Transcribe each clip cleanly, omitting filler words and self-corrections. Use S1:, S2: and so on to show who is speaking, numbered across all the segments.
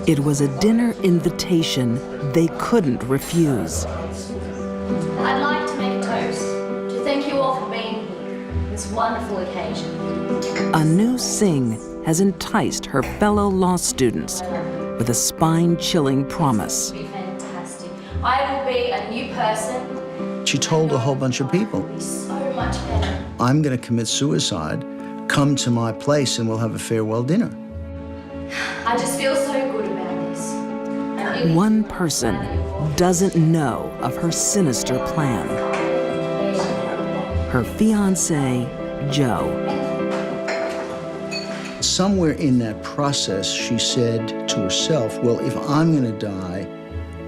S1: It was a dinner invitation they couldn't refuse.
S2: I'd like to make a toast to thank you all for being here on this wonderful occasion.
S1: Anu Singh has enticed her fellow law students with a spine-chilling promise.
S2: It'll be fantastic. I will be a new person.
S3: She told a whole bunch of people,
S2: It'll be so much better.
S3: I'm going to commit suicide. Come to my place and we'll have a farewell dinner.
S2: I just feel so good about this. I really
S1: One
S2: feel
S1: person
S2: glad you're
S1: doesn't know of her sinister plan. Her fiancé, Joe.
S3: Somewhere in that process, she said to herself, well, if I'm going to die,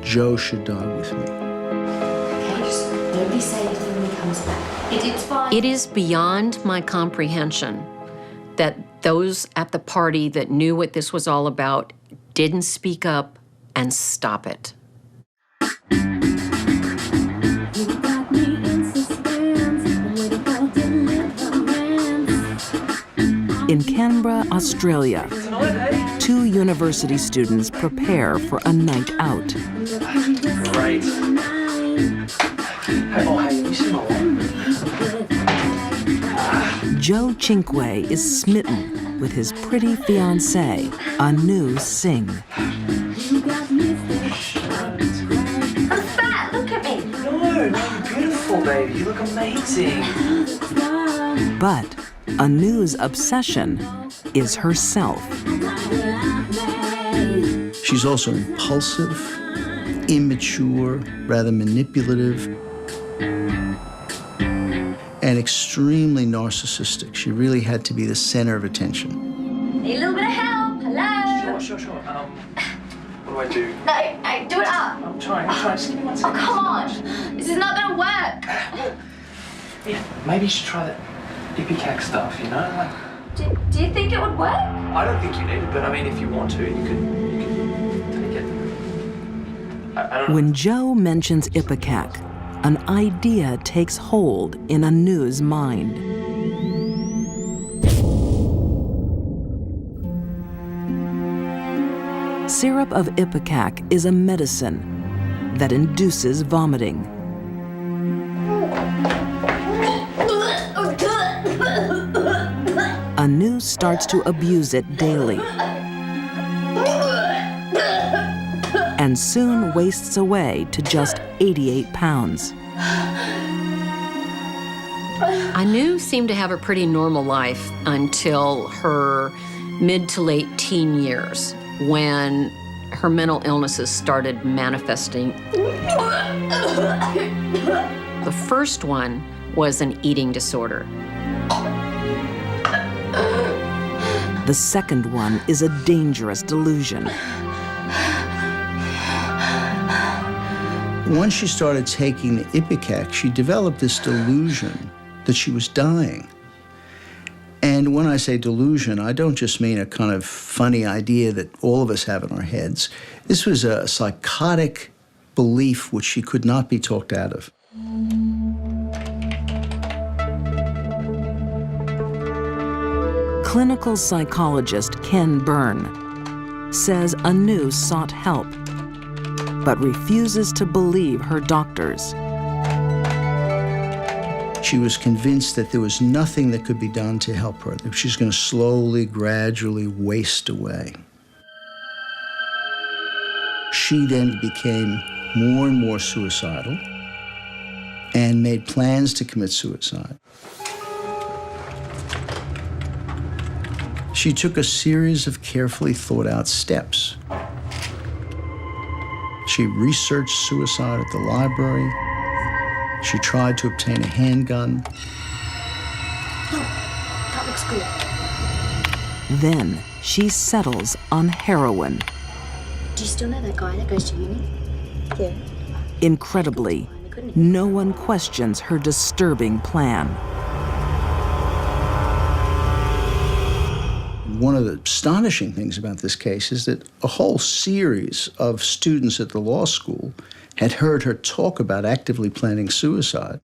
S3: Joe should die with me.
S2: Okay, just nobody say anything when he comes back. It's fine.
S4: It is beyond my comprehension that those at the party that knew what this was all about didn't speak up and stop it.
S1: In Canberra, Australia, 2 university students prepare for a night out.
S5: Great. Hey, you see my wife?
S1: Joe Chinque is smitten with his pretty fiancée, Anu Singh.
S2: I'm fat, look at me.
S5: No, you're beautiful, baby. You look amazing.
S1: But Anu's obsession is herself.
S3: She's also impulsive, immature, rather manipulative, and extremely narcissistic. She really had to be the center of attention.
S2: Need a little bit of help. Hello.
S5: Sure. What do I do?
S2: No, do it up.
S5: I'm trying. Just give me 1
S2: Oh,
S5: second.
S2: come on. This is not gonna work.
S5: Yeah, maybe you should try that Ipecac stuff, you know? Like,
S2: Do you think it would work?
S5: I don't think you need it, but I mean, if you want to, you can take it. I don't know.
S1: When Joe mentions Ipecac, an idea takes hold in Anu's mind. Syrup of Ipecac is a medicine that induces vomiting. Anu starts to abuse it daily and soon wastes away to just 88 pounds.
S4: Anu seemed to have a pretty normal life until her mid to late teen years, when her mental illnesses started manifesting. The first one was an eating disorder.
S1: The second one is a dangerous delusion.
S3: Once she started taking the Ipecac, she developed this delusion that she was dying. And when I say delusion, I don't just mean a kind of funny idea that all of us have in our heads. This was a psychotic belief which she could not be talked out of.
S1: Clinical psychologist Ken Byrne says Anu sought help, but refuses to believe her doctors.
S3: She was convinced that there was nothing that could be done to help her, that she was going to slowly, gradually waste away. She then became more and more suicidal and made plans to commit suicide. She took a series of carefully thought out steps. She researched suicide at the library. She tried to obtain a handgun.
S2: That looks good.
S1: Then she settles on heroin.
S2: Do you still know that guy that goes to uni? Yeah.
S1: Incredibly, no one questions her disturbing plan.
S3: One of the astonishing things about this case is that a whole series of students at the law school had heard her talk about actively planning suicide.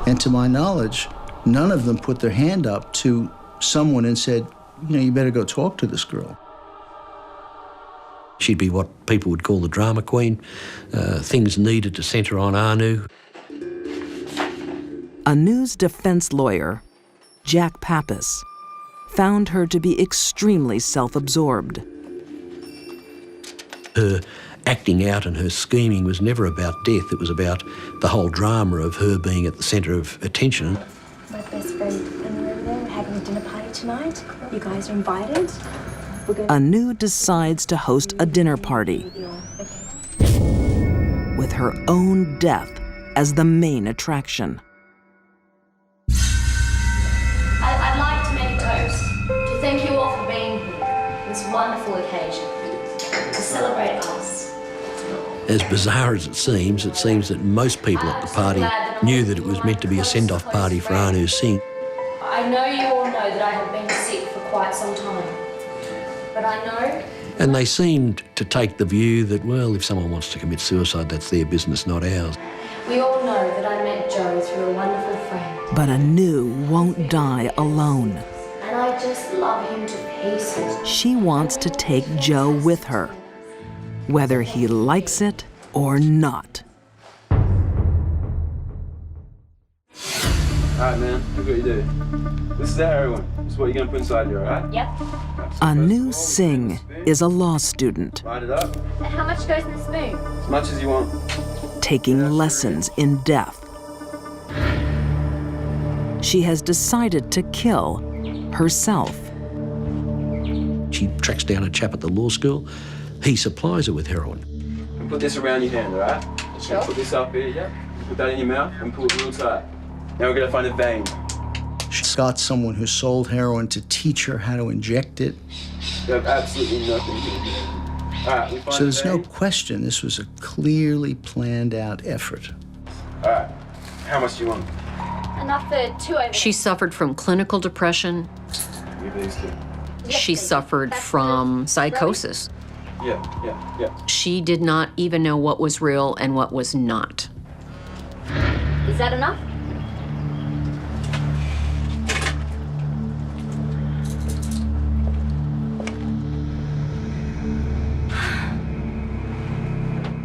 S3: And to my knowledge, none of them put their hand up to someone and said, you better go talk to this girl.
S6: She'd be what people would call the drama queen. Things needed to centre on Anu.
S1: Anu's defense lawyer, Jack Pappas, found her to be extremely self-absorbed.
S6: Her acting out and her scheming was never about death. It was about the whole drama of her being at the centre of attention.
S7: My best friend and over there, we're having a dinner party tonight. You guys are invited.
S1: Anu decides to host a dinner party with her own death as the main attraction.
S2: I'd like to make a toast to thank you all for being here on this wonderful occasion to celebrate us.
S6: As bizarre as it seems that most people at the party knew that it was meant to be a send-off party for Anu Singh.
S2: I know you all know that I have been sick for quite some time, but I know...
S6: And they seemed to take the view that, well, if someone wants to commit suicide, that's their business, not ours.
S2: We all know that I met Joe through a wonderful friend.
S1: But Anu won't die alone.
S2: And I just love him to pieces.
S1: She wants to take Joe with her, whether he likes it or not.
S8: Alright, man, look what you do. This is the heroin. This is what you're gonna put inside you, alright?
S2: Yep.
S1: Anu Singh is a law student
S8: Light it up,
S2: And how much goes in the spoon?
S8: as much as you want.
S1: taking lessons in death. She has decided to kill herself.
S6: She tracks down a chap at the law school. He supplies her with heroin.
S8: And put this around your hand, alright?
S2: Sure.
S8: Put this up here, yeah? Put that in your mouth and pull it real tight. Now we're gonna find a vein.
S3: She's got someone who sold heroin to teach her how to inject it.
S8: You have absolutely nothing to do. Alright, we find
S3: So there's
S8: a
S3: no
S8: vein.
S3: question this was a clearly planned out effort.
S8: Alright, how much do you want?
S2: Enough for 2 over.
S4: She suffered from clinical depression.
S8: Give these two.
S4: She suffered from psychosis.
S8: Yeah.
S4: She did not even know what was real and what was not.
S2: Is that enough?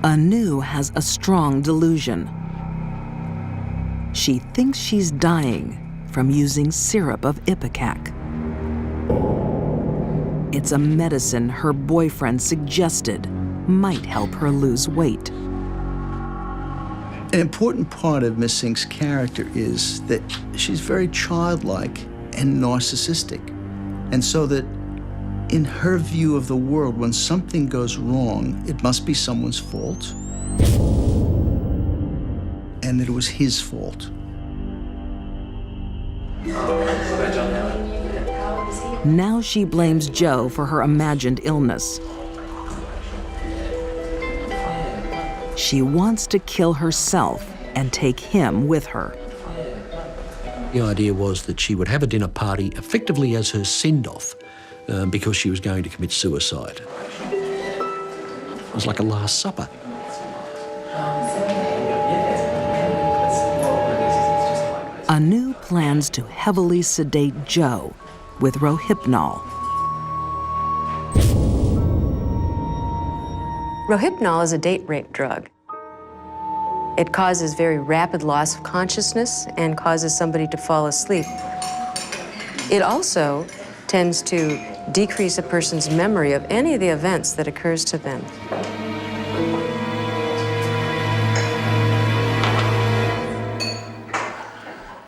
S1: Anu has a strong delusion. She thinks she's dying from using syrup of ipecac. It's a medicine her boyfriend suggested might help her lose weight.
S3: An important part of Miss Singh's character is that she's very childlike and narcissistic. And so that in her view of the world, when something goes wrong, it must be someone's fault, and that it was his fault.
S1: Now she blames Joe for her imagined illness. She wants to kill herself and take him with her.
S6: The idea was that she would have a dinner party effectively as her send-off because she was going to commit suicide. It was like a Last Supper.
S1: Anu plans to heavily sedate Joe with Rohypnol.
S9: Rohypnol is a date rape drug. It causes very rapid loss of consciousness and causes somebody to fall asleep. It also tends to decrease a person's memory of any of the events that occurs to them.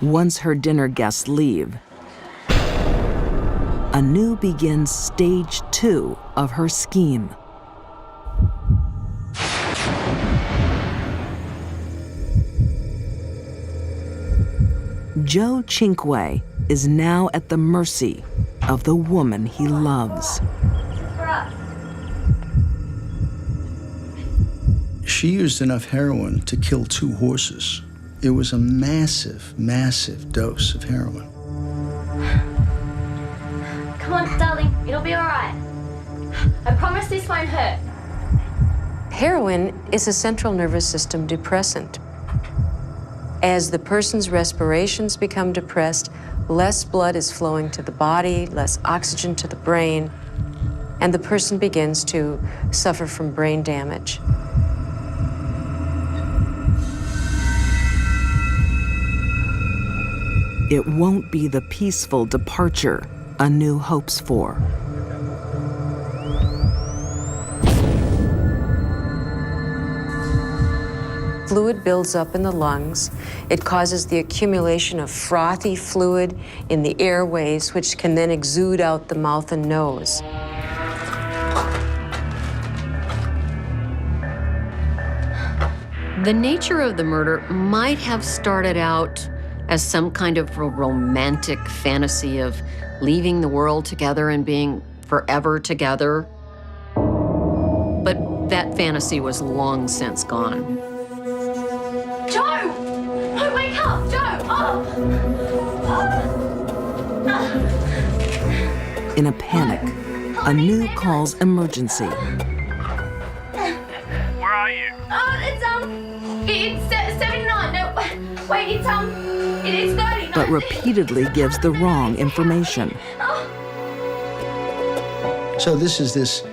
S1: Once her dinner guests leave, Anu begins stage 2 of her scheme. Joe Chinque is now at the mercy of the woman he loves.
S3: She used enough heroin to kill 2 horses. It was a massive, massive dose of heroin.
S2: Come on, darling, it'll be all right. I promise this won't hurt.
S9: Heroin is a central nervous system depressant. As the person's respirations become depressed, less blood is flowing to the body, less oxygen to the brain, and the person begins to suffer from brain damage.
S1: It won't be the peaceful departure Anu hopes for.
S9: Fluid builds up in the lungs. It causes the accumulation of frothy fluid in the airways, which can then exude out the mouth and nose.
S4: The nature of the murder might have started out as some kind of a romantic fantasy of leaving the world together and being forever together. But that fantasy was long since gone.
S2: Joe! Oh, wake up, Joe!
S1: In a panic, Anu calls emergency.
S10: Where are you?
S2: It's 79. No, wait, it's 39.
S1: But repeatedly gives the wrong information.
S3: So this is this,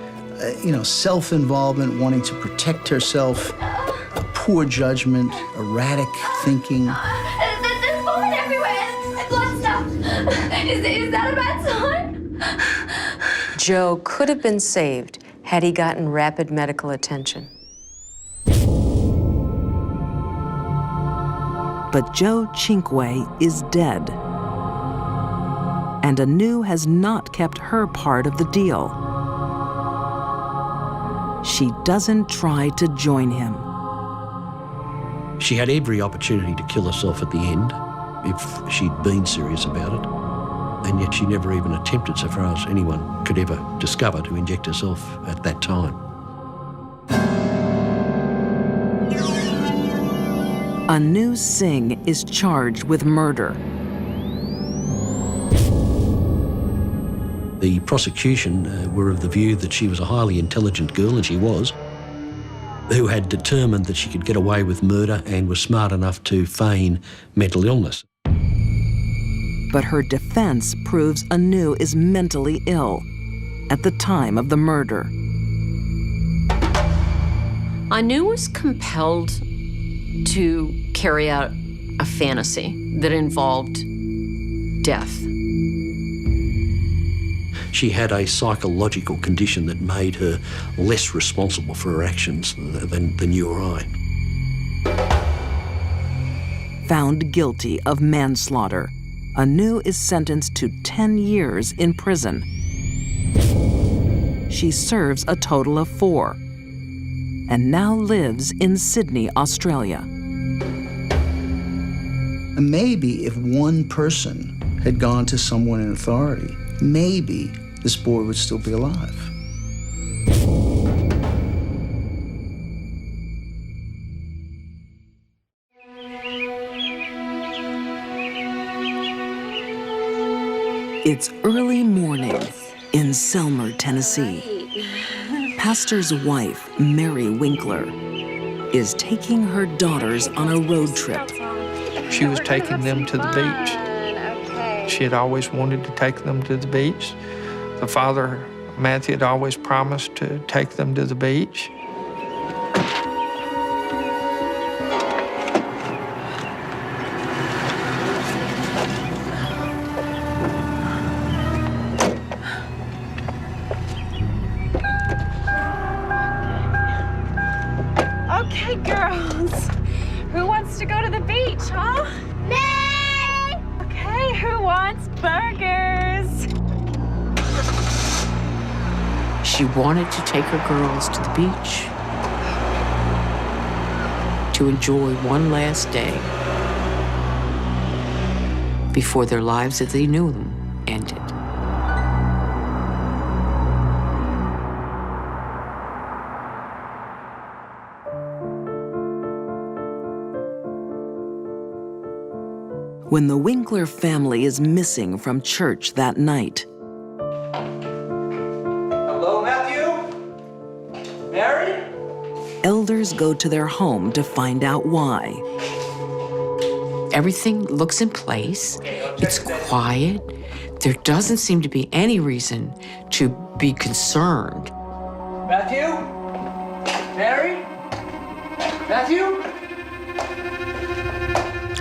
S3: self-involvement, wanting to protect herself, poor judgment, erratic thinking.
S2: There's vomit everywhere and blood stuff. Is that a bad sign?
S9: Joe could have been saved had he gotten rapid medical attention.
S1: But Joe Chinque is dead. And Anu has not kept her part of the deal. She doesn't try to join him.
S6: She had every opportunity to kill herself at the end if she'd been serious about it. And yet she never even attempted, so far as anyone could ever discover, to inject herself at that time.
S1: Anu Singh is charged with murder.
S6: The prosecution were of the view that she was a highly intelligent girl, and she was, who had determined that she could get away with murder and was smart enough to feign mental illness.
S1: But her defense proves Anu is mentally ill at the time of the murder.
S4: Anu was compelled to carry out a fantasy that involved death.
S6: She had a psychological condition that made her less responsible for her actions than you or I.
S1: Found guilty of manslaughter, Anu is sentenced to 10 years in prison. She serves a total of 4 and now lives in Sydney, Australia.
S3: And maybe if one person had gone to someone in authority, maybe this boy would still be alive.
S1: It's early morning in Selmer, Tennessee. Pastor's wife, Mary Winkler, is taking her daughters on a road trip.
S11: She was taking them to the beach. She had always wanted to take them to the beach. The father, Matthew, had always promised to take them to the beach.
S7: Okay, girls. Who wants to go to the beach, huh?
S2: Me!
S7: Okay, who wants burgers?
S12: She wanted to take her girls to the beach to enjoy one last day before their lives as they knew them ended.
S1: When the Winkler family is missing from church that night,
S5: Hello, Matthew? Mary?
S1: elders go to their home to find out why.
S12: Everything looks in place. It's quiet. There doesn't seem to be any reason to be concerned.
S5: Matthew? Mary? Matthew?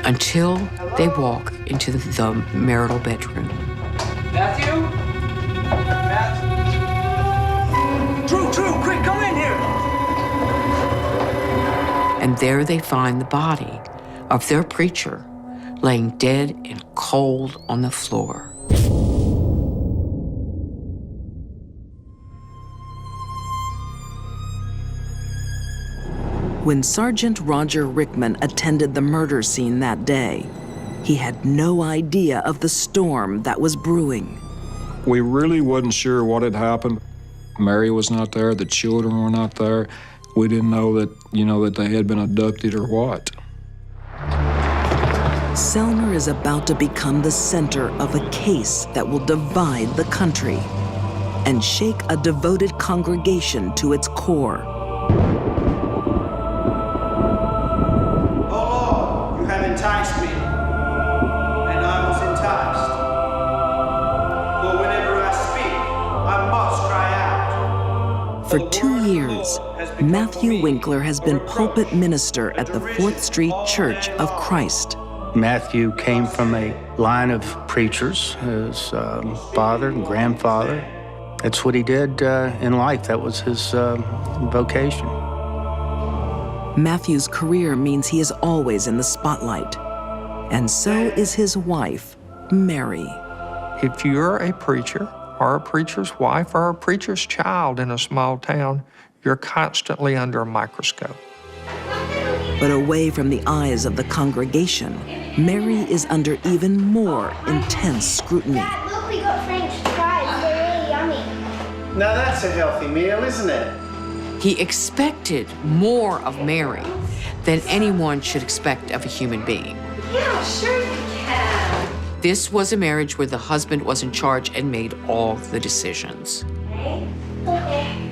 S12: Until they walk into the marital bedroom.
S5: Matthew? Drew, quick, come in here!
S12: And there they find the body of their preacher laying dead and cold on the floor.
S1: When Sergeant Roger Rickman attended the murder scene that day, he had no idea of the storm that was brewing.
S10: We really wasn't sure what had happened. Mary was not there, the children were not there. We didn't know that, that they had been abducted or what.
S1: Selmer is about to become the center of a case that will divide the country and shake a devoted congregation to its core.
S13: Oh Lord, you have enticed me, and I was enticed. For whenever I speak, I must cry out.
S1: For 2 years, Matthew Winkler has been pulpit minister at the 4th Street Church of Christ.
S14: Matthew came from a line of preachers, his father and grandfather. That's what he did in life. That was his vocation.
S1: Matthew's career means he is always in the spotlight, and so is his wife, Mary.
S11: If you're a preacher or a preacher's wife or a preacher's child in a small town, you're constantly under a microscope.
S1: But away from the eyes of the congregation, Mary is under even more intense scrutiny.
S15: Dad, look, we got French fries. They're really yummy.
S13: Now that's a healthy meal, isn't it?
S12: He expected more of Mary than anyone should expect of a human being.
S15: Yeah, sure you can.
S12: This was a marriage where the husband was in charge and made all the decisions.
S15: Okay.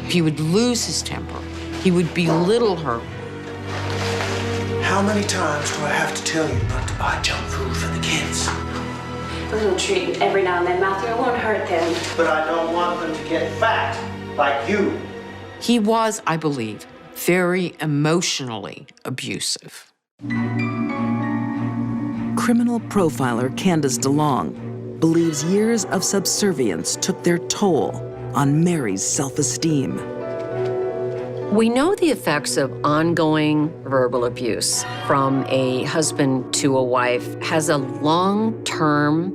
S12: He would lose his temper. He would belittle her.
S13: How many times do I have to tell you not to buy junk food for the kids?
S7: A little treat every now and then, Matthew. It won't hurt them.
S13: But I don't want them to get fat like you.
S12: He was, I believe, very emotionally abusive.
S1: Criminal profiler Candice DeLong believes years of subservience took their toll on Mary's self-esteem.
S4: We know the effects of ongoing verbal abuse from a husband to a wife has a long-term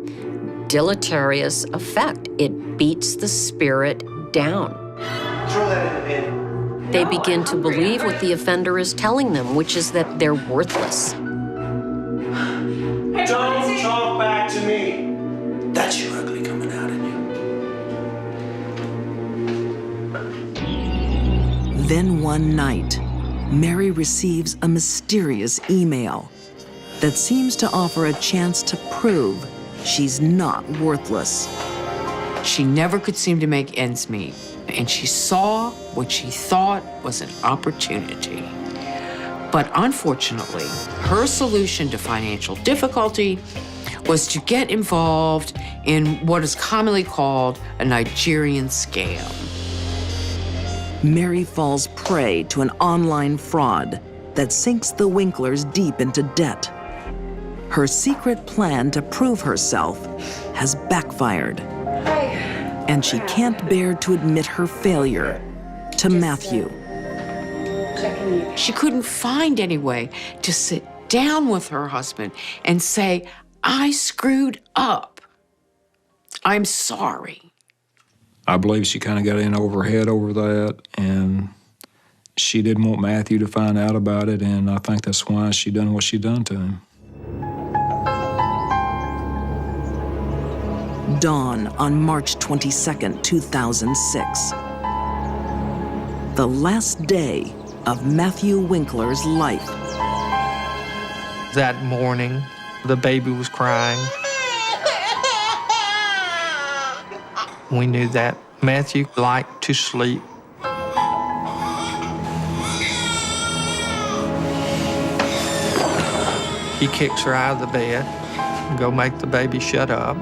S4: deleterious effect. It beats the spirit down.
S13: Throw that in the bin.
S4: They begin to believe what the offender is telling them, which is that they're worthless.
S13: Don't talk back to me. That's your ugly coming out in you.
S1: Then one night, Mary receives a mysterious email that seems to offer a chance to prove she's not worthless.
S12: She never could seem to make ends meet, and she saw what she thought was an opportunity. But unfortunately, her solution to financial difficulty was to get involved in what is commonly called a Nigerian scam.
S1: Mary falls prey to an online fraud that sinks the Winklers deep into debt. Her secret plan to prove herself has backfired. And she can't bear to admit her failure to Matthew.
S12: She couldn't find any way to sit down with her husband and say, I screwed up. I'm sorry.
S10: I believe she kind of got in over her head over that, and she didn't want Matthew to find out about it, and I think that's why she done what she done to him.
S1: Dawn on March 22nd, 2006. The last day of Matthew Winkler's life.
S11: That morning, the baby was crying. We knew that Matthew liked to sleep. He kicks her out of the bed, go make the baby shut up.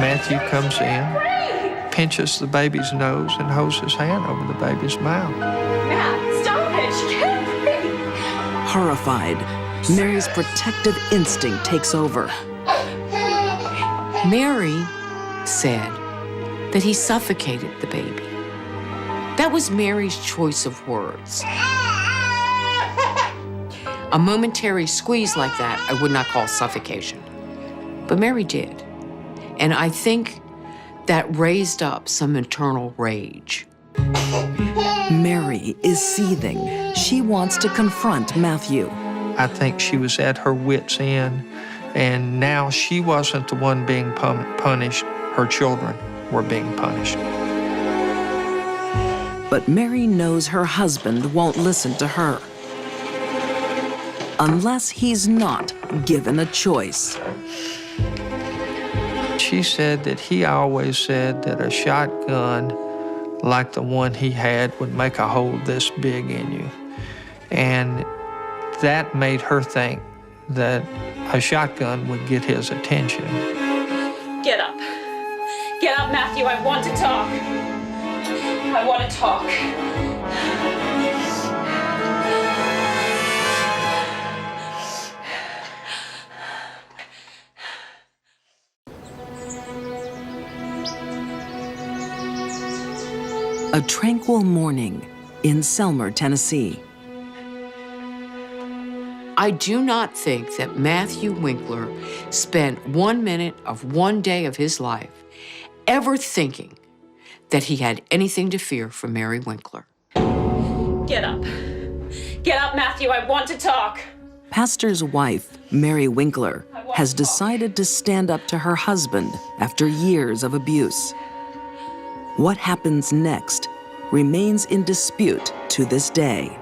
S11: Matthew comes in, pinches the baby's nose, and holds his hand over the baby's mouth.
S16: Matt, stop it. She can't breathe.
S1: Horrified, Mary's protective instinct takes over.
S12: Mary said that he suffocated the baby. That was Mary's choice of words. A momentary squeeze like that I would not call suffocation, but Mary did. And I think that raised up some internal rage.
S1: Mary is seething. She wants to confront Matthew.
S11: I think she was at her wit's end, and now she wasn't the one being punished. Her children were being punished.
S1: But Mary knows her husband won't listen to her. Unless he's not given a choice.
S11: She said that he always said that a shotgun like the one he had would make a hole this big in you. And that made her think that a shotgun would get his attention.
S16: Get up. Get up, Matthew. I want to talk. I want to talk.
S1: A tranquil morning in Selmer, Tennessee.
S12: I do not think that Matthew Winkler spent 1 minute of one day of his life ever thinking that he had anything to fear from Mary Winkler.
S16: Get up. Get up, Matthew. I want to talk.
S1: Pastor's wife, Mary Winkler, has decided to stand up to her husband after years of abuse. What happens next remains in dispute to this day.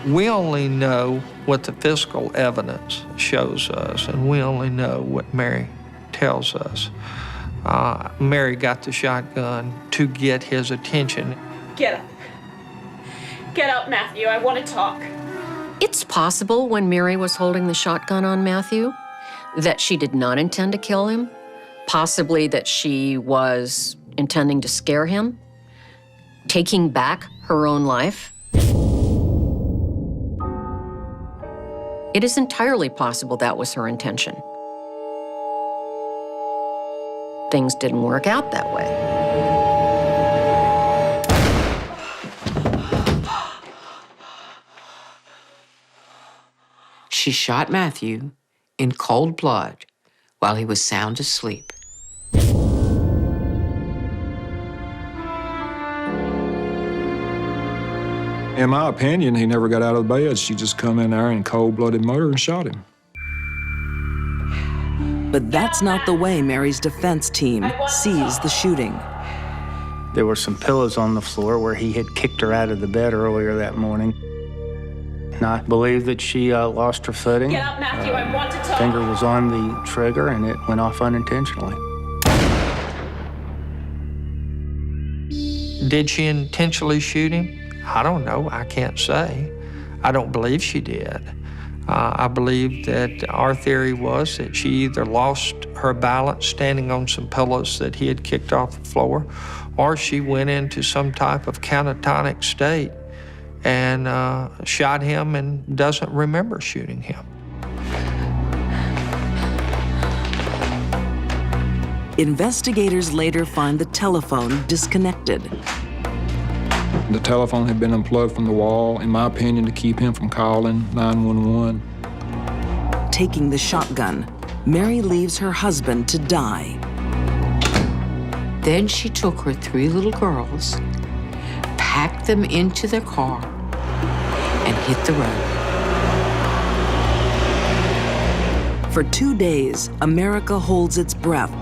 S11: We only know what the physical evidence shows us, and we only know what Mary tells us. Mary got the shotgun to get his attention.
S16: Get up. Get up, Matthew. I want to talk.
S4: It's possible when Mary was holding the shotgun on Matthew that she did not intend to kill him, possibly that she was intending to scare him, taking back her own life. It is entirely possible that was her intention. Things didn't work out that way.
S12: She shot Matthew in cold blood while he was sound asleep.
S10: In my opinion, he never got out of bed. She just come in there in cold-blooded murder and shot him.
S1: But that's not the way Mary's defense team sees the shooting.
S14: There were some pillows on the floor where he had kicked her out of the bed earlier that morning. And I believe that she lost her footing.
S16: Get up, Matthew. I want to talk.
S14: Finger was on the trigger and it went off unintentionally.
S11: Did she intentionally shoot him? I don't know. I can't say. I don't believe she did. I believe that our theory was that she either lost her balance standing on some pillows that he had kicked off the floor, or she went into some type of catatonic state and shot him and doesn't remember shooting him.
S1: Investigators later find the telephone disconnected.
S10: The telephone had been unplugged from the wall, in my opinion, to keep him from calling 911.
S1: Taking the shotgun, Mary leaves her husband to die.
S12: Then she took her 3 little girls, packed them into their car, and hit the road.
S1: For 2 days, America holds its breath,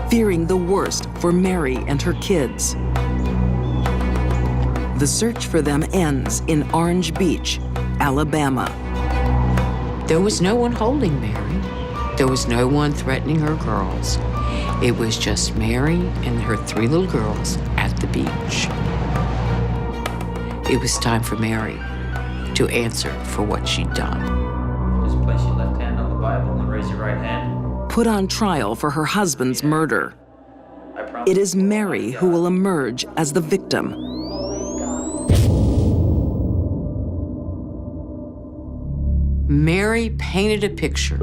S1: fearing the worst for Mary and her kids. The search for them ends in Orange Beach, Alabama.
S12: There was no one holding Mary. There was no one threatening her girls. It was just Mary and her 3 little girls at the beach. It was time for Mary to answer for what she'd done.
S5: Just place your left hand on the Bible and raise your right hand.
S1: Put on trial for her husband's murder. It is Mary who will emerge as the victim.
S12: Mary painted a picture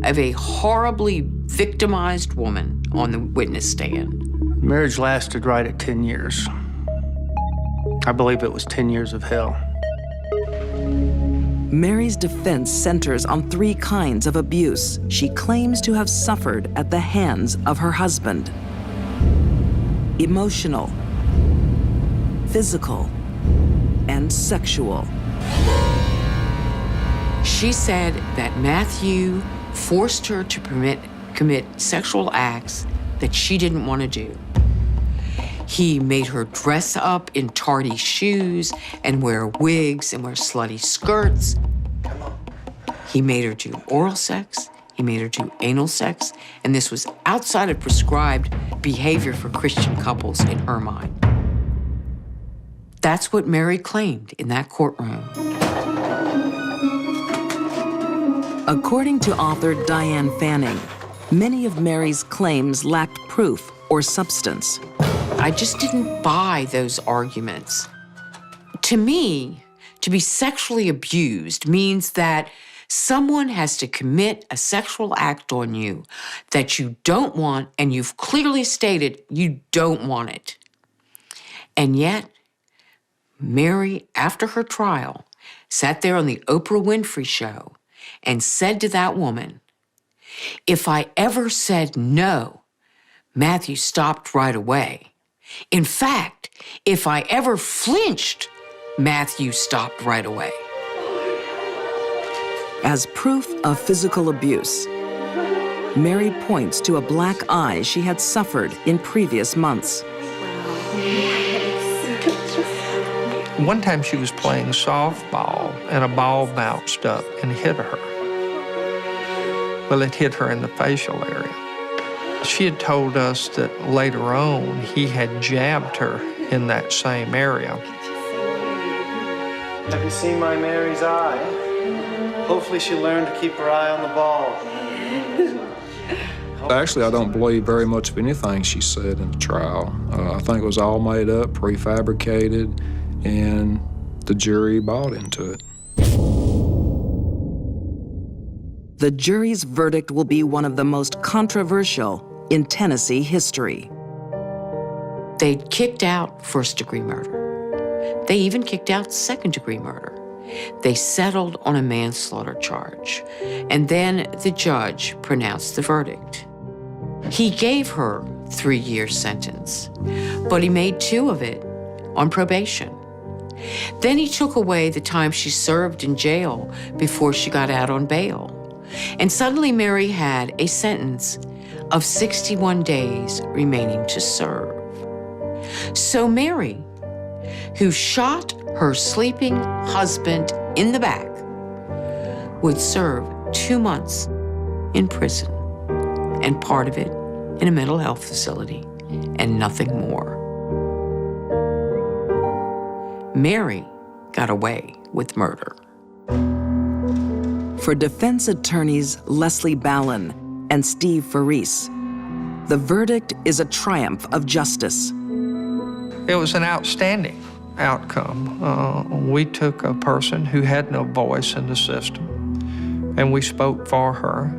S12: of a horribly victimized woman on the witness stand.
S14: Marriage lasted right at 10 years. I believe it was 10 years of hell.
S1: Mary's defense centers on 3 kinds of abuse she claims to have suffered at the hands of her husband: emotional, physical, and sexual.
S12: She said that Matthew forced her to commit sexual acts that she didn't want to do. He made her dress up in tarty shoes and wear wigs and wear slutty skirts. He made her do oral sex. He made her do anal sex. And this was outside of prescribed behavior for Christian couples in her mind. That's what Mary claimed in that courtroom.
S1: According to author Diane Fanning, many of Mary's claims lacked proof or substance.
S12: I just didn't buy those arguments. To me, to be sexually abused means that someone has to commit a sexual act on you that you don't want, and you've clearly stated you don't want it. And yet, Mary, after her trial, sat there on the Oprah Winfrey Show and said to that woman, "If I ever said no, Matthew stopped right away. In fact, if I ever flinched, Matthew stopped right away."
S1: As proof of physical abuse, Mary points to a black eye she had suffered in previous months.
S11: One time she was playing softball and a ball bounced up and hit her. Well, it hit her in the facial area. She had told us that later on he had jabbed her in that same area.
S13: Have you seen my Mary's eye? Hopefully she learned to keep her eye on the ball.
S10: Actually, I don't believe very much of anything she said in the trial. I think it was all made up, prefabricated, and the jury bought into it.
S1: The jury's verdict will be one of the most controversial in Tennessee history.
S12: They'd kicked out first-degree murder. They even kicked out second-degree murder. They settled on a manslaughter charge, and then the judge pronounced the verdict. He gave her 3-year sentence, but he made 2 of it on probation. Then he took away the time she served in jail before she got out on bail. And suddenly Mary had a sentence of 61 days remaining to serve. So Mary, who shot her sleeping husband in the back, would serve 2 months in prison, and part of it in a mental health facility, and nothing more. Mary got away with murder.
S1: For defense attorneys Leslie Ballin and Steve Faris, the verdict is a triumph of justice.
S11: It was an outstanding outcome. We took a person who had no voice in the system, and we spoke for her.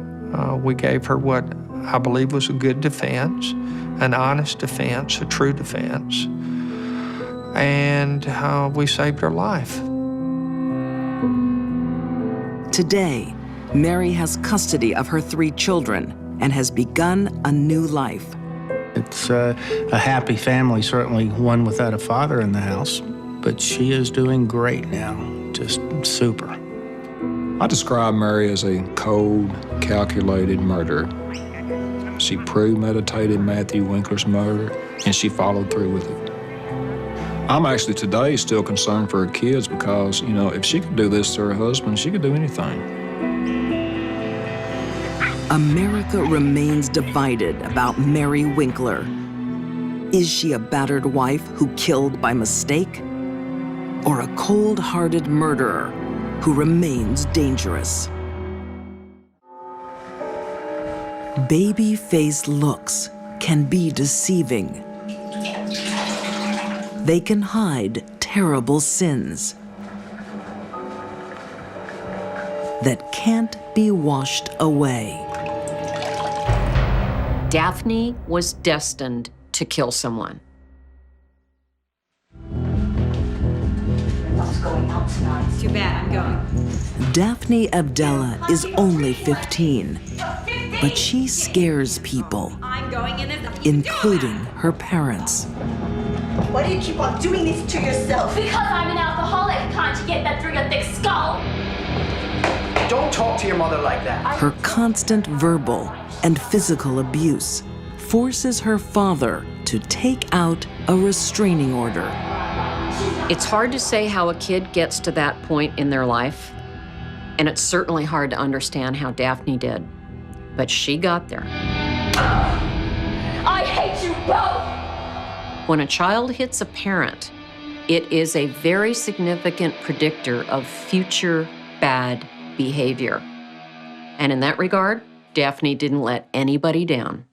S11: We gave her what I believe was a good defense, an honest defense, a true defense, and we saved her life.
S1: Today, Mary has custody of her 3 children and has begun a new life.
S14: It's a happy family, certainly one without a father in the house, but she is doing great now, just super.
S10: I describe Mary as a cold, calculated murderer. She premeditated Matthew Winkler's murder, and she followed through with it. I'm actually today still concerned for her kids because, you know, if she could do this to her husband, she could do anything.
S1: America remains divided about Mary Winkler. Is she a battered wife who killed by mistake? or a cold-hearted murderer who remains dangerous. Baby-faced looks can be deceiving. They can hide terrible sins that can't be washed away.
S4: Daphne was destined to kill someone.
S16: What's going on tonight? It's too bad, I'm going.
S1: Daphne Abdella is only 15, but she scares people,
S16: I'm going in as
S1: including her parents.
S17: Why do you keep on doing this to yourself?
S2: Because I'm an alcoholic. Can't you get that through your thick skull?
S13: Don't talk to your mother like that.
S1: Her constant verbal and physical abuse forces her father to take out a restraining order.
S4: It's hard to say how a kid gets to that point in their life, and it's certainly hard to understand how Daphne did, but she got there.
S2: I hate you both!
S4: When a child hits a parent, it is a very significant predictor of future bad behavior. And in that regard, Daphne didn't let anybody down.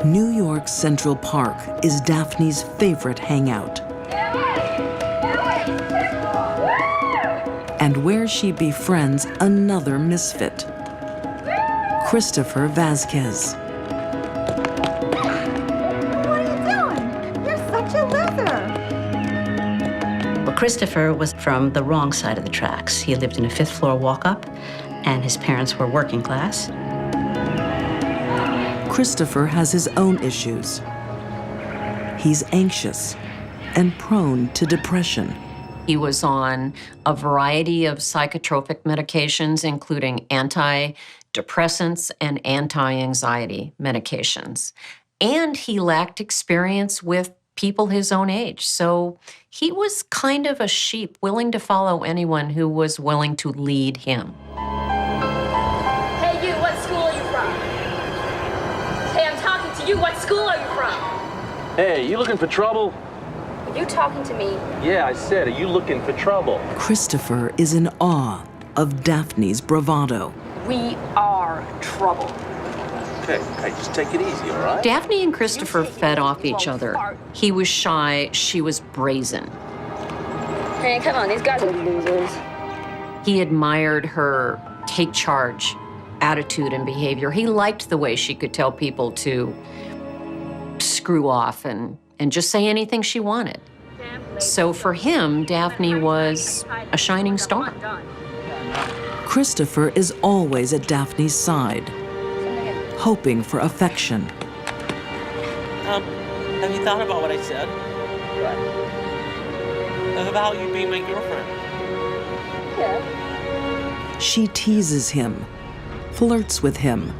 S1: New York's Central Park is Daphne's favorite hangout, and where she befriends another misfit, Christopher Vasquez.
S18: Well, Christopher was from the wrong side of the tracks. He lived in a fifth-floor walk-up, and his parents were working class.
S1: Christopher has his own issues. He's anxious and prone to depression.
S4: He was on a variety of psychotropic medications, including antidepressants and anti-anxiety medications. And he lacked experience with people his own age. So he was kind of a sheep, willing to follow anyone who was willing to lead him.
S2: Hey, you, what school are you from? Hey, I'm talking to you. What school are you from?
S19: Hey, you looking for trouble?
S2: Are you talking to me?
S19: Yeah, I said, are you looking for trouble?
S1: Christopher is in awe of Daphne's bravado.
S16: We are trouble.
S19: Okay, just take it easy, all right?
S4: Daphne and Christopher fed off each other. He was shy, she was brazen.
S2: Hey, come on, these guys are losers.
S4: He admired her take charge attitude and behavior. He liked the way she could tell people to screw off and just say anything she wanted. So for him, Daphne was a shining star.
S1: Christopher is always at Daphne's side, hoping for affection.
S20: Have you thought about what I said?
S2: What?
S20: About you being my girlfriend.
S2: Yeah.
S1: She teases him, flirts with him,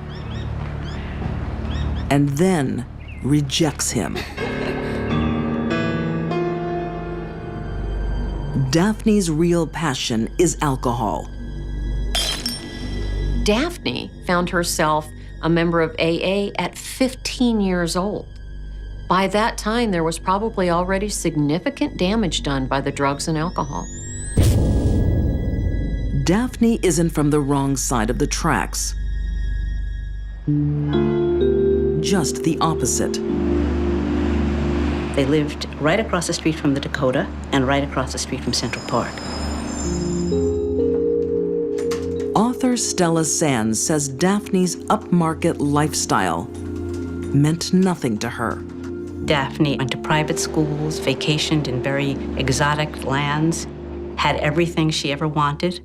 S1: and then rejects him. Daphne's real passion is alcohol.
S4: Daphne found herself a member of AA at 15 years old. By that time, there was probably already significant damage done by the drugs and alcohol.
S1: Daphne isn't from the wrong side of the tracks. Just the opposite.
S18: They lived right across the street from the Dakota and right across the street from Central Park.
S1: Author Stella Sands says Daphne's upmarket lifestyle meant nothing to her.
S18: Daphne went to private schools, vacationed in very exotic lands, had everything she ever wanted.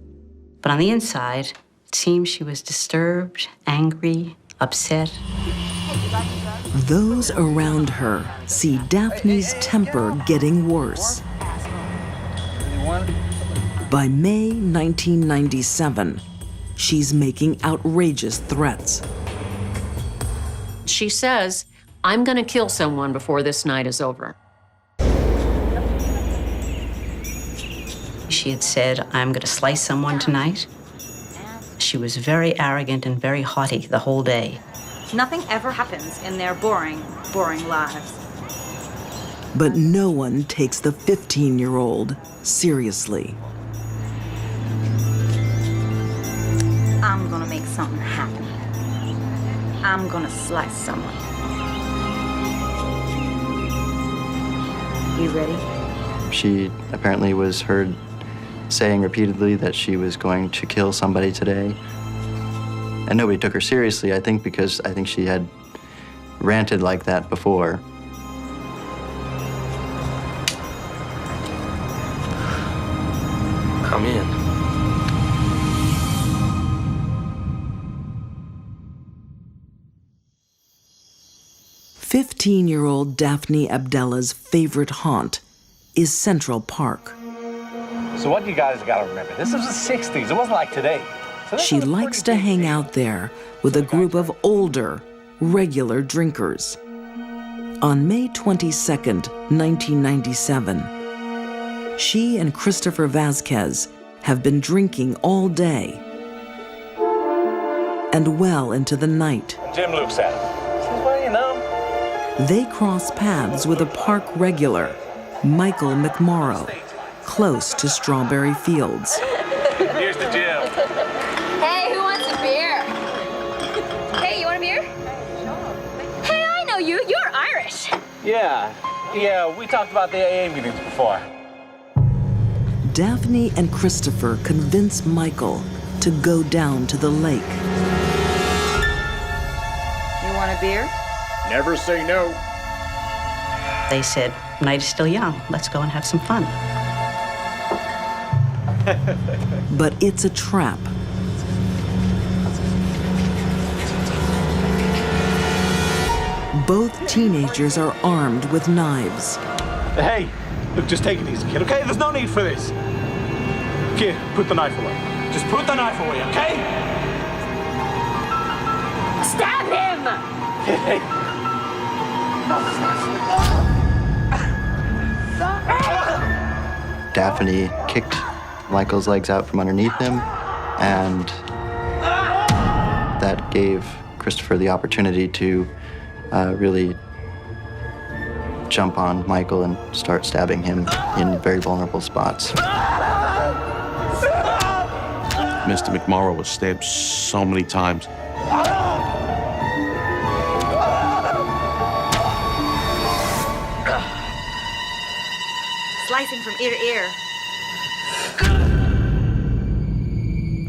S18: But on the inside, it seemed she was disturbed, angry, upset.
S1: Those around her see Daphne's temper getting worse. By May 1997, she's making outrageous threats.
S4: She says, "I'm going to kill someone before this night is over."
S18: She had said, "I'm going to slice someone tonight." She was very arrogant and very haughty the whole day.
S21: Nothing ever happens in their boring, boring lives.
S1: But no one takes the 15-year-old seriously.
S21: I'm gonna make something happen. I'm gonna slice someone. You ready?
S22: She apparently was heard saying repeatedly that she was going to kill somebody today. And nobody took her seriously, I think, because I think she had ranted like that before.
S5: I'm in.
S1: "15-year-old Daphne Abdella's favorite haunt is Central Park.
S19: So what you guys got to remember, this was the 60s. It wasn't like today. So this
S1: She
S19: was a
S1: likes
S19: pretty
S1: to hang out there with a group of older, regular drinkers. On May 22nd, 1997, she and Christopher Vasquez have been drinking all day and well into the night.
S19: Jim looks at him. Says, well, you know.
S1: They cross paths with a park regular, Michael McMorrow, close to Strawberry Fields.
S19: Here's the Jim.
S2: Hey, who wants a beer? Hey, you want a beer? Hey, I know you. You're Irish.
S19: Yeah, we talked about the AA meetings before.
S1: Daphne and Christopher convince Michael to go down to the lake.
S21: You want a beer?
S23: Never say no.
S18: They said, night is still young. Let's go and have some fun.
S1: But it's a trap. Both teenagers are armed with knives.
S23: Hey, look, just take it easy, kid, okay? There's no need for this. Kid, put the knife away. Just put the knife away, okay?
S2: Stab him!
S23: Hey.
S22: Daphne kicked Michael's legs out from underneath him, and that gave Christopher the opportunity to really jump on Michael and start stabbing him in very vulnerable spots.
S24: Mr. McMorrow was stabbed so many times.
S21: Slicing from ear to ear.
S24: I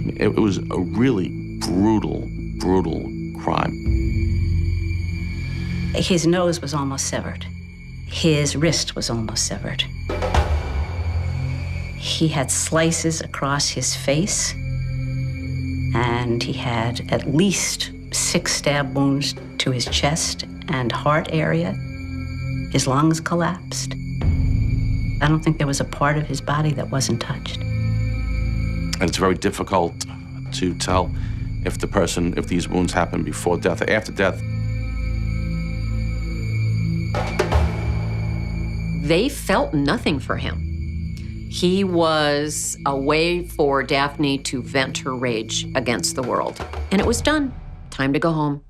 S24: mean, it was a really brutal, brutal crime.
S18: His nose was almost severed. His wrist was almost severed. He had slices across his face, and he had at least 6 stab wounds to his chest and heart area. His lungs collapsed. I don't think there was a part of his body that wasn't touched.
S24: And it's very difficult to tell if these wounds happened before death or after death.
S4: They felt nothing for him. He was a way for Daphne to vent her rage against the world. And it was done. Time to go home.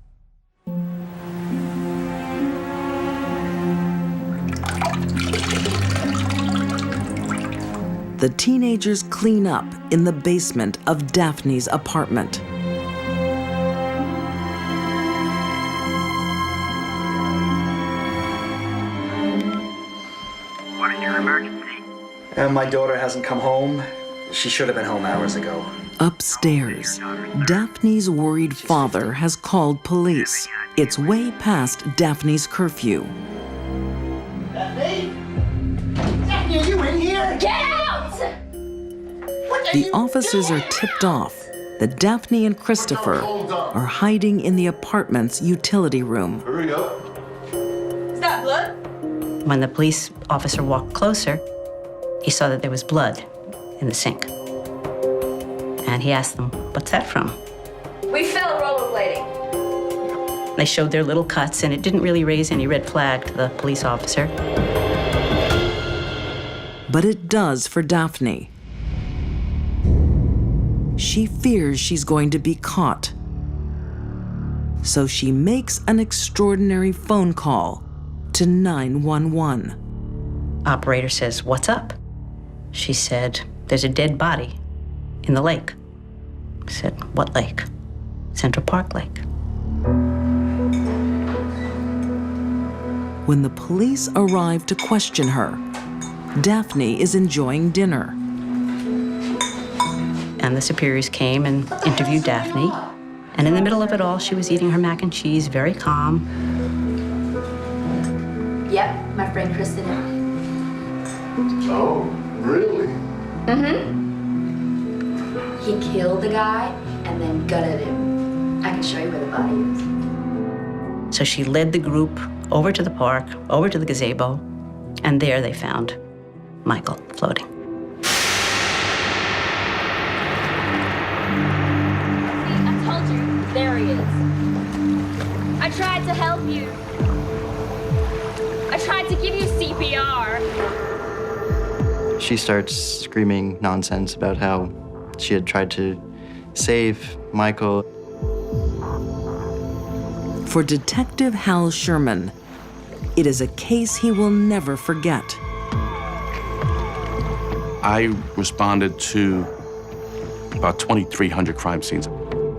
S1: The teenagers clean up in the basement of Daphne's apartment.
S25: What is your emergency?
S26: My daughter hasn't come home. She should have been home hours ago.
S1: Upstairs, Daphne's worried father has called police. It's way past Daphne's curfew.
S13: Daphne? Daphne, are you in here?
S2: Get out!
S1: The officers are tipped off that Daphne and Christopher are hiding in the apartment's utility room.
S13: Hurry up.
S21: Is that blood?
S18: When the police officer walked closer, he saw that there was blood in the sink. And he asked them, "What's that from?"
S2: We fell rollerblading.
S18: They showed their little cuts, and it didn't really raise any red flag to the police officer.
S1: But it does for Daphne. She fears she's going to be caught. So she makes an extraordinary phone call to 911.
S18: Operator says, "What's up?" She said, "There's a dead body in the lake." I said, "What lake?" "Central Park Lake."
S1: When the police arrive to question her, Daphne is enjoying dinner.
S18: And the superiors came and interviewed Daphne. And in the middle of it all, she was eating her mac and cheese, very calm.
S2: Yep, my friend Kristen.
S3: Oh, really?
S2: Mm-hmm. He killed the guy and then gutted him. I can show you where the body is.
S18: So she led the group over to the park, over to the gazebo, and there they found Michael floating.
S2: I told you, there he is. I tried to help you. I tried to give you CPR.
S22: She starts screaming nonsense about how she had tried to save Michael.
S1: For Detective Hal Sherman, it is a case he will never forget.
S24: I responded to about 2,300 crime scenes,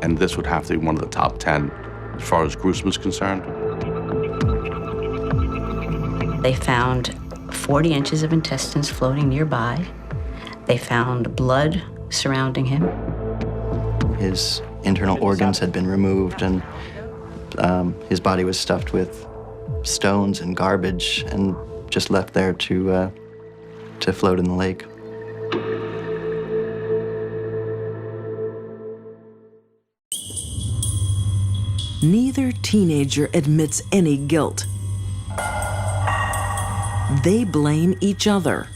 S24: and this would have to be one of the top 10 as far as gruesome is concerned.
S18: They found 40 inches of intestines floating nearby. They found blood surrounding him.
S22: His internal organs had been removed, and his body was stuffed with stones and garbage and just left there to float in the lake.
S1: Neither teenager admits any guilt. They blame each other.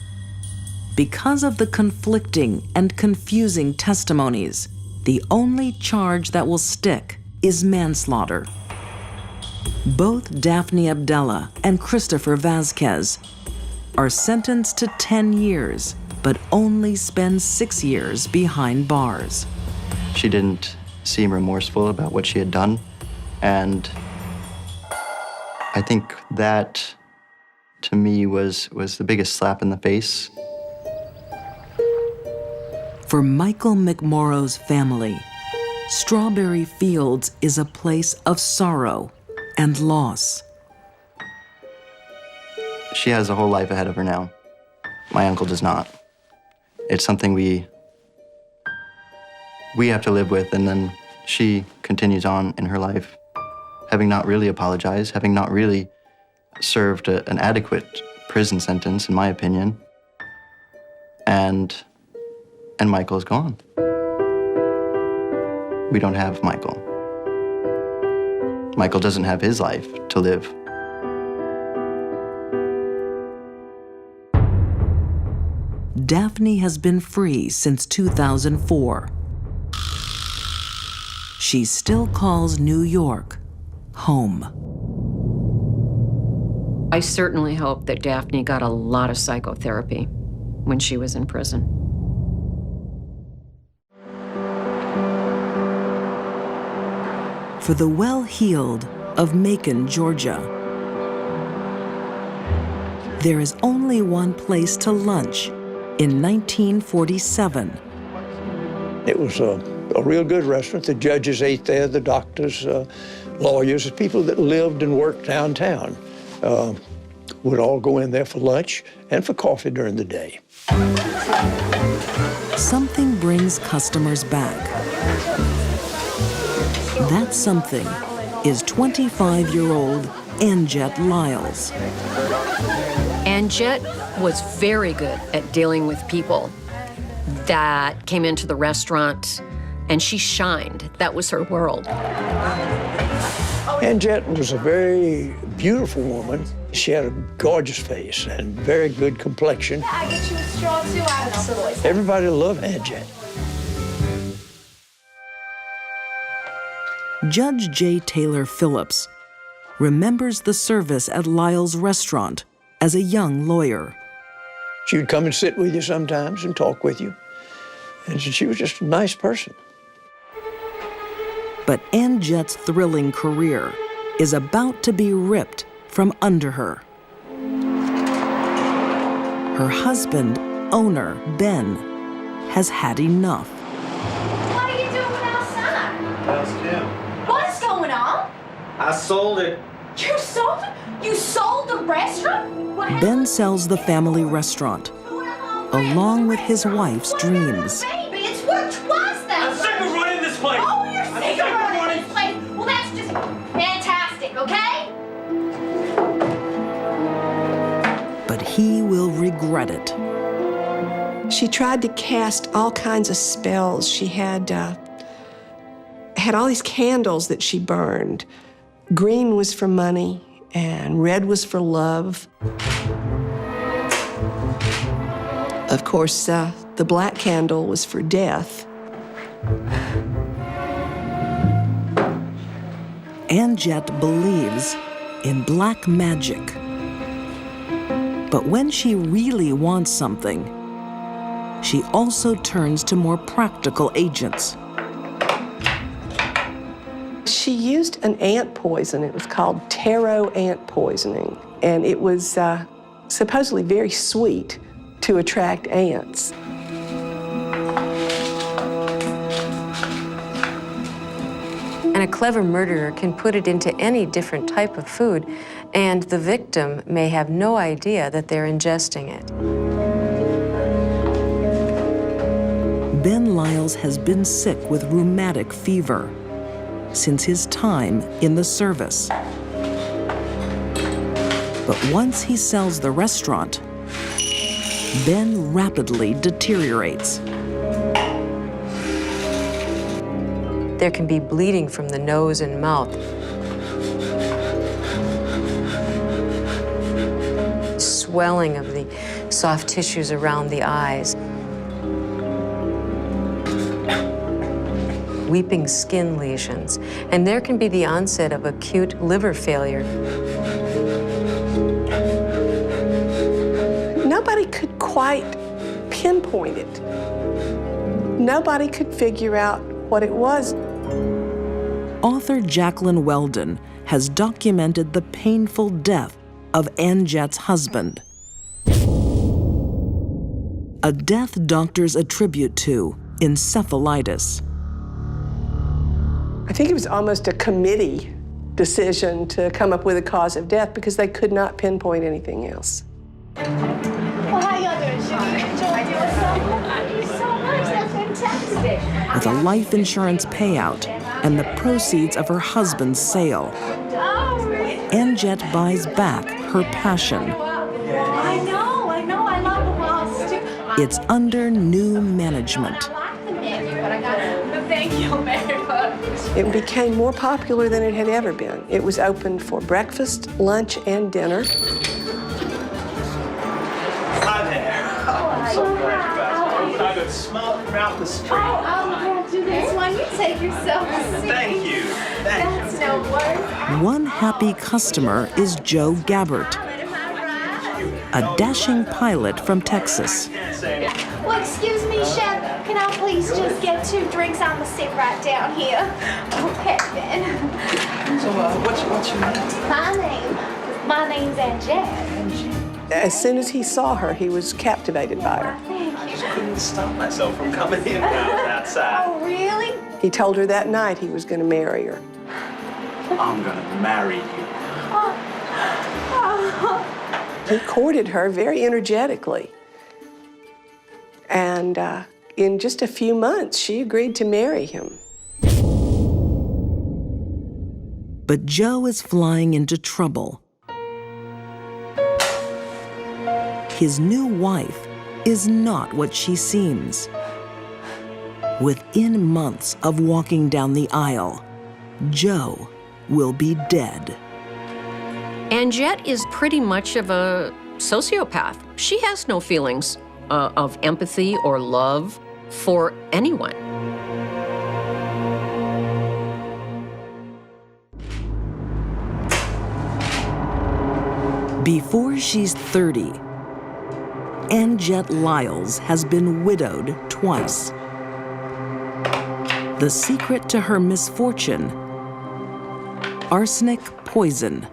S1: Because of the conflicting and confusing testimonies, the only charge that will stick is manslaughter. Both Daphne Abdallah and Christopher Vasquez are sentenced to 10 years, but only spend 6 years behind bars.
S22: She didn't seem remorseful about what she had done, and I think that, to me, was the biggest slap in the face.
S1: For Michael McMorrow's family, Strawberry Fields is a place of sorrow and loss.
S22: She has a whole life ahead of her now. My uncle does not. It's something we have to live with, and then she continues on in her life, having not really apologized, having not really served an adequate prison sentence, in my opinion, and Michael's gone. We don't have Michael. Michael doesn't have his life to live.
S1: Daphne has been free since 2004. She still calls New York home.
S4: I certainly hope that Daphne got a lot of psychotherapy when she was in prison.
S1: For the well-heeled of Macon, Georgia, there is only one place to lunch in 1947.
S6: It was a real good restaurant. The judges ate there, the doctors, lawyers, people that lived and worked downtown would all go in there for lunch and for coffee during the day.
S1: Something brings customers back. That something is 25-year-old Anjet Lyles.
S4: Anjet was very good at dealing with people that came into the restaurant, and she shined. That was her world.
S6: Anjet was a very beautiful woman. She had a gorgeous face and very good complexion.
S2: I get you a straw too, I don't know.
S6: Everybody loved Anjet.
S1: Judge J. Taylor Phillips remembers the service at Lyle's restaurant as a young lawyer.
S6: She would come and sit with you sometimes and talk with you. And she was just a nice person.
S1: But Ann Jett's thrilling career is about to be ripped from under her. Her husband, owner Ben, has had enough.
S21: What are you doing outside?
S23: How's Kim?
S21: What's going on?
S23: I sold it.
S21: You sold it? You sold the restaurant?
S1: Ben sells the family restaurant, along with his wife's dreams.
S21: Baby, it's worth twice that.
S23: I'm sick of running this place.
S21: Oh, you're sick of running this place. Well, that's just fantastic, okay?
S1: But he will regret it.
S3: She tried to cast all kinds of spells. She had all these candles that she burned. Green was for money, and red was for love. Of course, the black candle was for death.
S1: Ann Jett believes in black magic. But when she really wants something, she also turns to more practical agents.
S3: She used an ant poison. It was called taro ant poisoning, and it was supposedly very sweet to attract ants.
S7: And a clever murderer can put it into any different type of food, and the victim may have no idea that they're ingesting it.
S1: Ben Lyles has been sick with rheumatic fever since his time in the service. But once he sells the restaurant, Ben rapidly deteriorates.
S7: There can be bleeding from the nose and mouth, swelling of the soft tissues around the eyes, weeping skin lesions, and there can be the onset of acute liver failure.
S3: Nobody could quite pinpoint it. Nobody could figure out what it was.
S1: Author Jacqueline Weldon has documented the painful death of Ann Jett's husband. A death doctors attribute to encephalitis.
S3: I think it was almost a committee decision to come up with a cause of death because they could not pinpoint anything else.
S21: Well, how y'all doing? Should you enjoy yourself? Thank you so much. That's fantastic.
S1: With a life insurance payout and the proceeds of her husband's sale, Ann Jett buys back her passion.
S21: I know. I love the walls too.
S1: It's under new management.
S21: I like the menu, but I got to thank you very much.
S3: It became more popular than it had ever been. It was open for breakfast, lunch, and dinner.
S23: Hi there. I'm so glad you guys are open. I could smell it from out the street.
S21: I'm going to do this one. You take yourself a seat.
S23: Thank you.
S21: That's no worries.
S1: One happy customer is Joe Gabbert, a dashing pilot from Texas.
S21: Well, excuse me, Chef. Can I please just get 2 drinks? I'm going to sit right down here. Okay, then.
S23: So, what's your name?
S21: My name's Ann Jett.
S3: As soon as he saw her, he was captivated by her.
S23: I just couldn't stop myself from coming in around that side.
S21: Oh, really?
S3: He told her that night he was going to marry her.
S23: I'm gonna marry you.
S3: He courted her very energetically. And in just a few months, she agreed to marry him.
S1: But Joe is flying into trouble. His new wife is not what she seems. Within months of walking down the aisle, Joe will be dead.
S4: Ann Jett is pretty much of a sociopath. She has no feelings of empathy or love for anyone.
S1: Before she's 30, Ann Jett Lyles has been widowed twice. The secret to her misfortune: arsenic poison.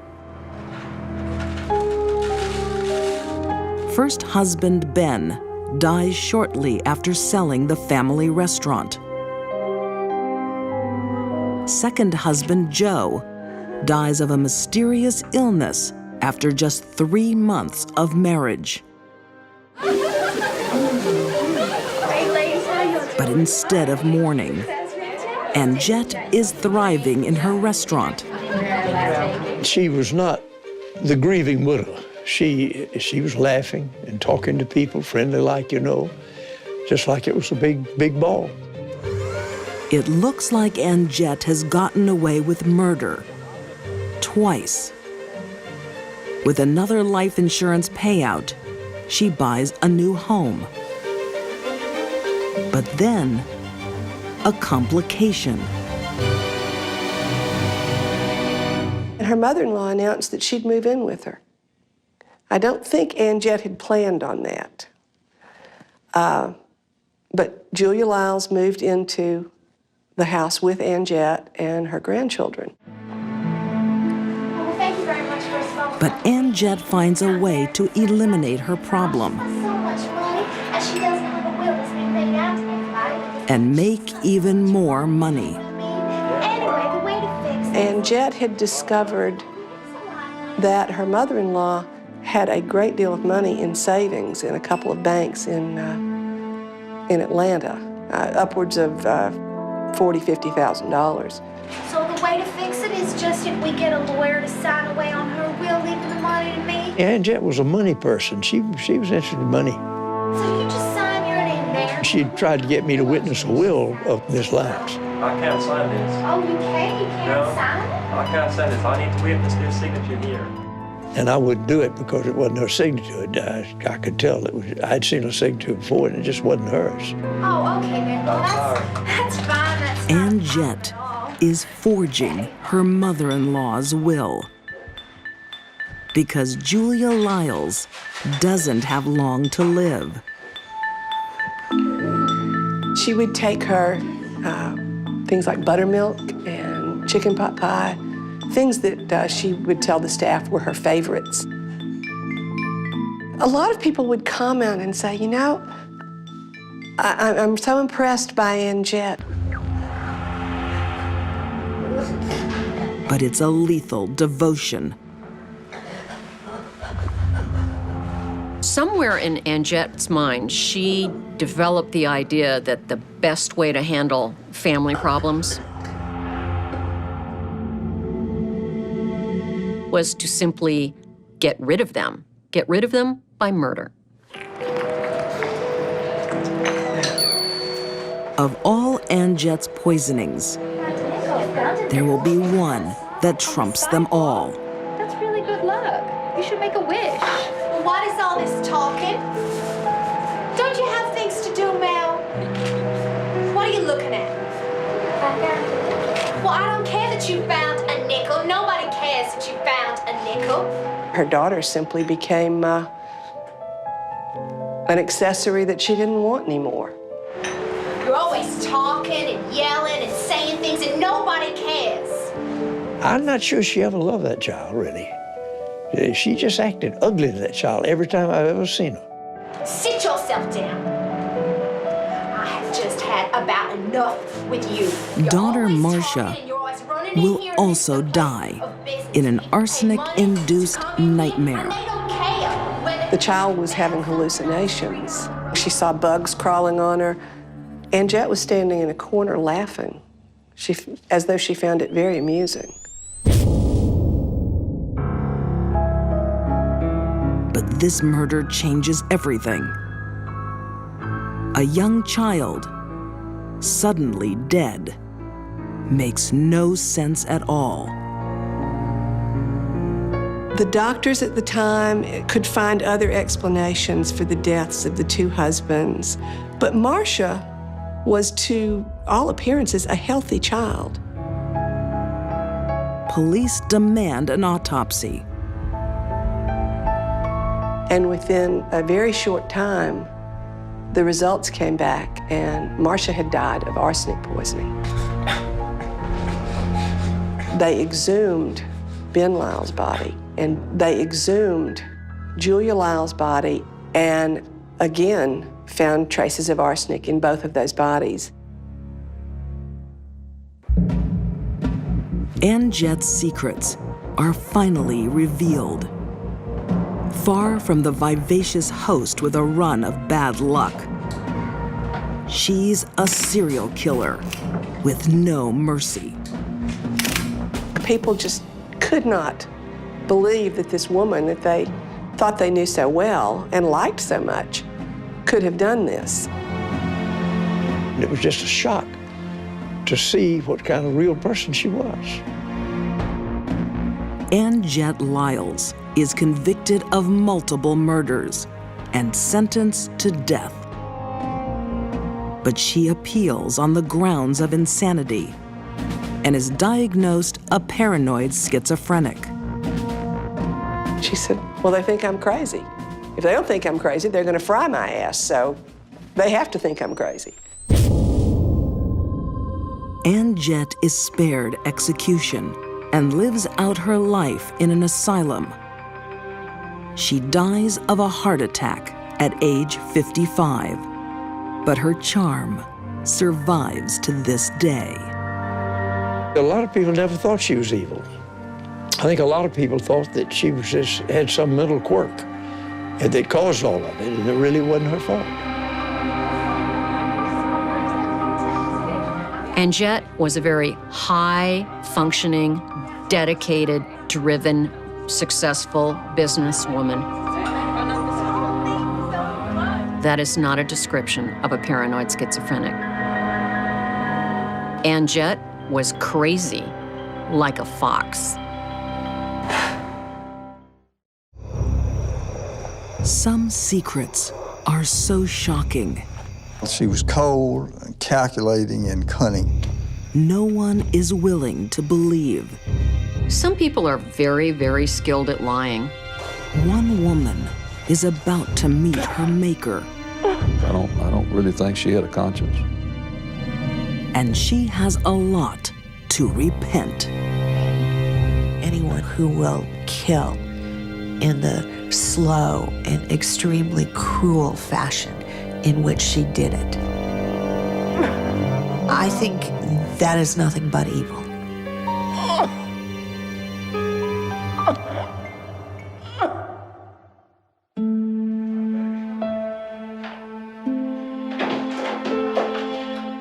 S1: First husband Ben dies shortly after selling the family restaurant. Second husband Joe dies of a mysterious illness after just 3 months of marriage. But instead of mourning, Angette is thriving in her restaurant.
S6: She was not the grieving widow. She was laughing and talking to people, friendly like, you know, just like it was a big ball.
S1: It looks like Angette has gotten away with murder twice. With another life insurance payout, she buys a new home. But then, a complication.
S3: And her mother-in-law announced that she'd move in with her. I don't think Angette had planned on that. But Julia Lyles moved into the house with Angette and her grandchildren.
S21: Well, thank you very much for responding.
S1: But Angette finds a way to eliminate her problem
S21: So much money, and she doesn't have a will that's being paid out to anybody.
S1: and make even more money.
S21: Anyway, the way to fix it.
S3: Angette had discovered that her mother-in-law had a great deal of money in savings in a couple of banks in Atlanta, upwards of $40,000, $50,000.
S21: So the way to fix it is just if we get a lawyer to sign away on her will, leaving the money to me.
S6: Angette was a money person. She was interested in money.
S21: So you just sign your name there.
S6: She tried to get me to witness a will of Miss Lyles.
S20: I can't sign this.
S21: Oh, you can't? You can't sign it?
S20: I can't sign this. I need to witness their signature here.
S6: And I wouldn't do it because it wasn't her signature. I could tell I'd seen her signature before and it just wasn't hers.
S21: Oh, okay then. Well, that's fine. That's
S1: Angette is forging her mother-in-law's will because Julia Lyles doesn't have long to live.
S3: She would take her things like buttermilk and chicken pot pie, things that she would tell the staff were her favorites. A lot of people would comment and say, you know, I'm so impressed by Angette.
S1: But it's a lethal devotion.
S4: Somewhere in Angette's mind, she developed the idea that the best way to handle family problems was to simply get rid of them. Get rid of them by murder.
S1: Of all Angette's poisonings, there will be one that trumps them all.
S21: That's really good luck. You should make a wish. Well, what is all this talking? Don't you have things to do, Mel? What are you looking at? Well, I don't care that you found a nickel. Nobody cares that you found a nickel.
S3: Her daughter simply became an accessory that she didn't want anymore.
S21: You're always talking and yelling and saying things and nobody cares.
S6: I'm not sure she ever loved that child, really. She just acted ugly to that child every time I've ever seen her.
S21: Sit yourself down. I have just had about enough with you.
S1: Daughter Marcia will also die in an arsenic-induced nightmare.
S3: The child was having hallucinations. She saw bugs crawling on her. Angette was standing in a corner laughing, as though she found it very amusing.
S1: But this murder changes everything. A young child, suddenly dead, makes no sense at all.
S3: The doctors at the time could find other explanations for the deaths of the two husbands, but Marcia was, to all appearances, a healthy child.
S1: Police demand an autopsy.
S3: And within a very short time, The results came back, and Marcia had died of arsenic poisoning. They exhumed Ben Lyle's body, and they exhumed Julia Lyle's body, and again found traces of arsenic in both of those bodies.
S1: Ann Jett's secrets are finally revealed. Far from the vivacious host with a run of bad luck, she's a serial killer with no mercy.
S3: People just could not believe that this woman that they thought they knew so well and liked so much could have done this.
S6: It was just a shock to see what kind of real person she was.
S1: Ann Jett Lyles is convicted of multiple murders and sentenced to death. But she appeals on the grounds of insanity and is diagnosed a paranoid schizophrenic.
S3: She said, well, they think I'm crazy. If they don't think I'm crazy, they're going to fry my ass, so they have to think I'm crazy.
S1: Ann Jett is spared execution and lives out her life in an asylum. She dies of a heart attack at age 55, but her charm survives to this day.
S6: A lot of people never thought she was evil. I think a lot of people thought that she was just had some mental quirk and that caused all of it, and it really wasn't her fault.
S4: Ann Jett was a very high-functioning, dedicated, driven, successful businesswoman. That is not a description of a paranoid schizophrenic. Ann Jett was crazy, like a fox.
S1: Some secrets are so shocking.
S8: She was cold, and calculating, and cunning.
S1: No one is willing to believe.
S4: Some people are very, very skilled at lying.
S1: One woman is about to meet her maker.
S9: I don't really think she had a conscience.
S1: And she has a lot to repent.
S11: Anyone who will kill in the slow and extremely cruel fashion in which she did it, I think that is nothing but evil.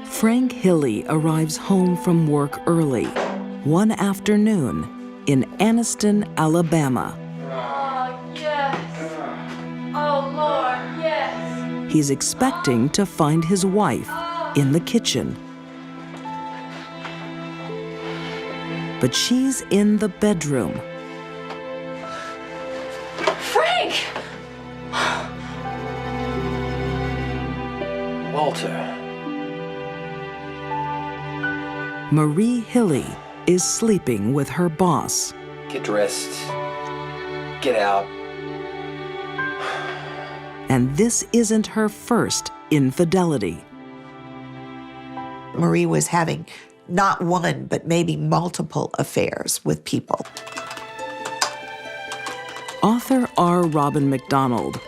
S1: Frank Hilly arrives home from work early, one afternoon in Anniston, Alabama.
S21: Oh, yes. Oh, Lord, yes.
S1: He's expecting to find his wife in the kitchen. But she's in the bedroom.
S21: Frank!
S5: Walter.
S1: Marie Hilly is sleeping with her boss.
S5: Get dressed. Get out.
S1: And this isn't her first infidelity.
S11: Marie was having not one, but maybe multiple affairs with people.
S1: Author R. Robin MacDonald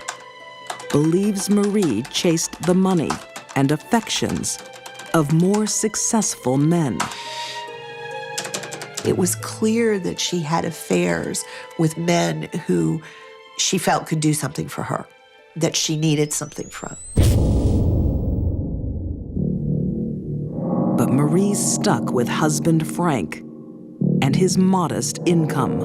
S1: believes Marie chased the money and affections of more successful men.
S11: It was clear that she had affairs with men who she felt could do something for her, that she needed something from.
S1: But Marie's stuck with husband Frank and his modest income.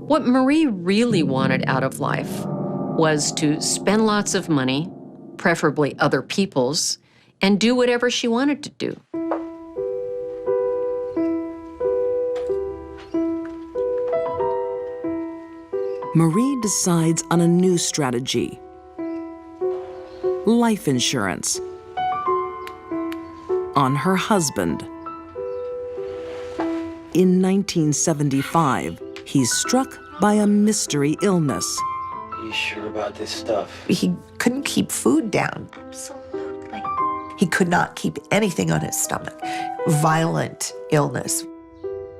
S4: What Marie really wanted out of life was to spend lots of money, preferably other people's, and do whatever she wanted to do.
S1: Marie decides on a new strategy: life insurance on her husband. In 1975, he's struck by a mystery illness
S10: You sure about this stuff?
S11: He couldn't keep food down.
S21: Absolutely.
S11: He could not keep anything on his stomach. Violent illness.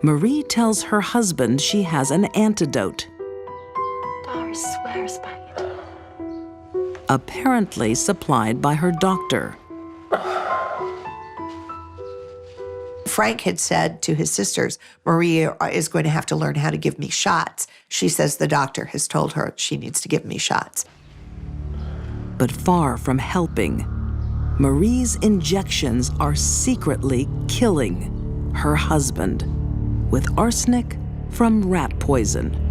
S1: Marie tells her husband she has an antidote,
S21: Doris swears by it.
S1: apparently supplied by her doctor.
S11: Frank had said to his sisters, Marie is going to have to learn how to give me shots. She says the doctor has told her she needs to give me shots.
S1: But far from helping, Marie's injections are secretly killing her husband with arsenic from rat poison.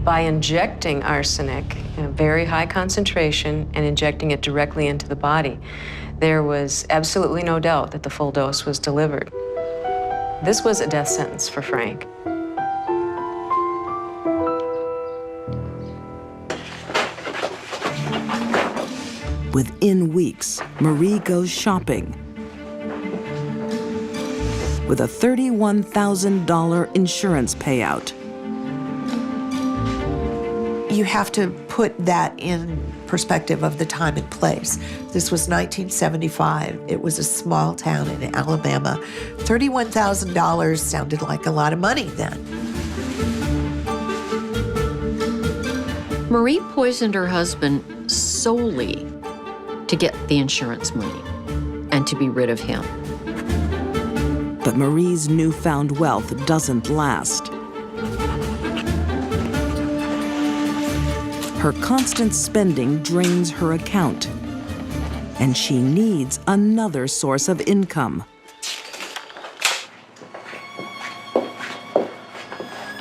S7: By injecting arsenic in a very high concentration and injecting it directly into the body, there was absolutely no doubt that the full dose was delivered. This was a death sentence for Frank.
S1: Within weeks, Marie goes shopping with a $31,000 insurance payout.
S11: You have to put that in perspective of the time and place. This was 1975. It was a small town in Alabama. $31,000 sounded like a lot of money then.
S4: Marie poisoned her husband solely to get the insurance money and to be rid of him.
S1: But Marie's newfound wealth doesn't last. Her constant spending drains her account, and she needs another source of income.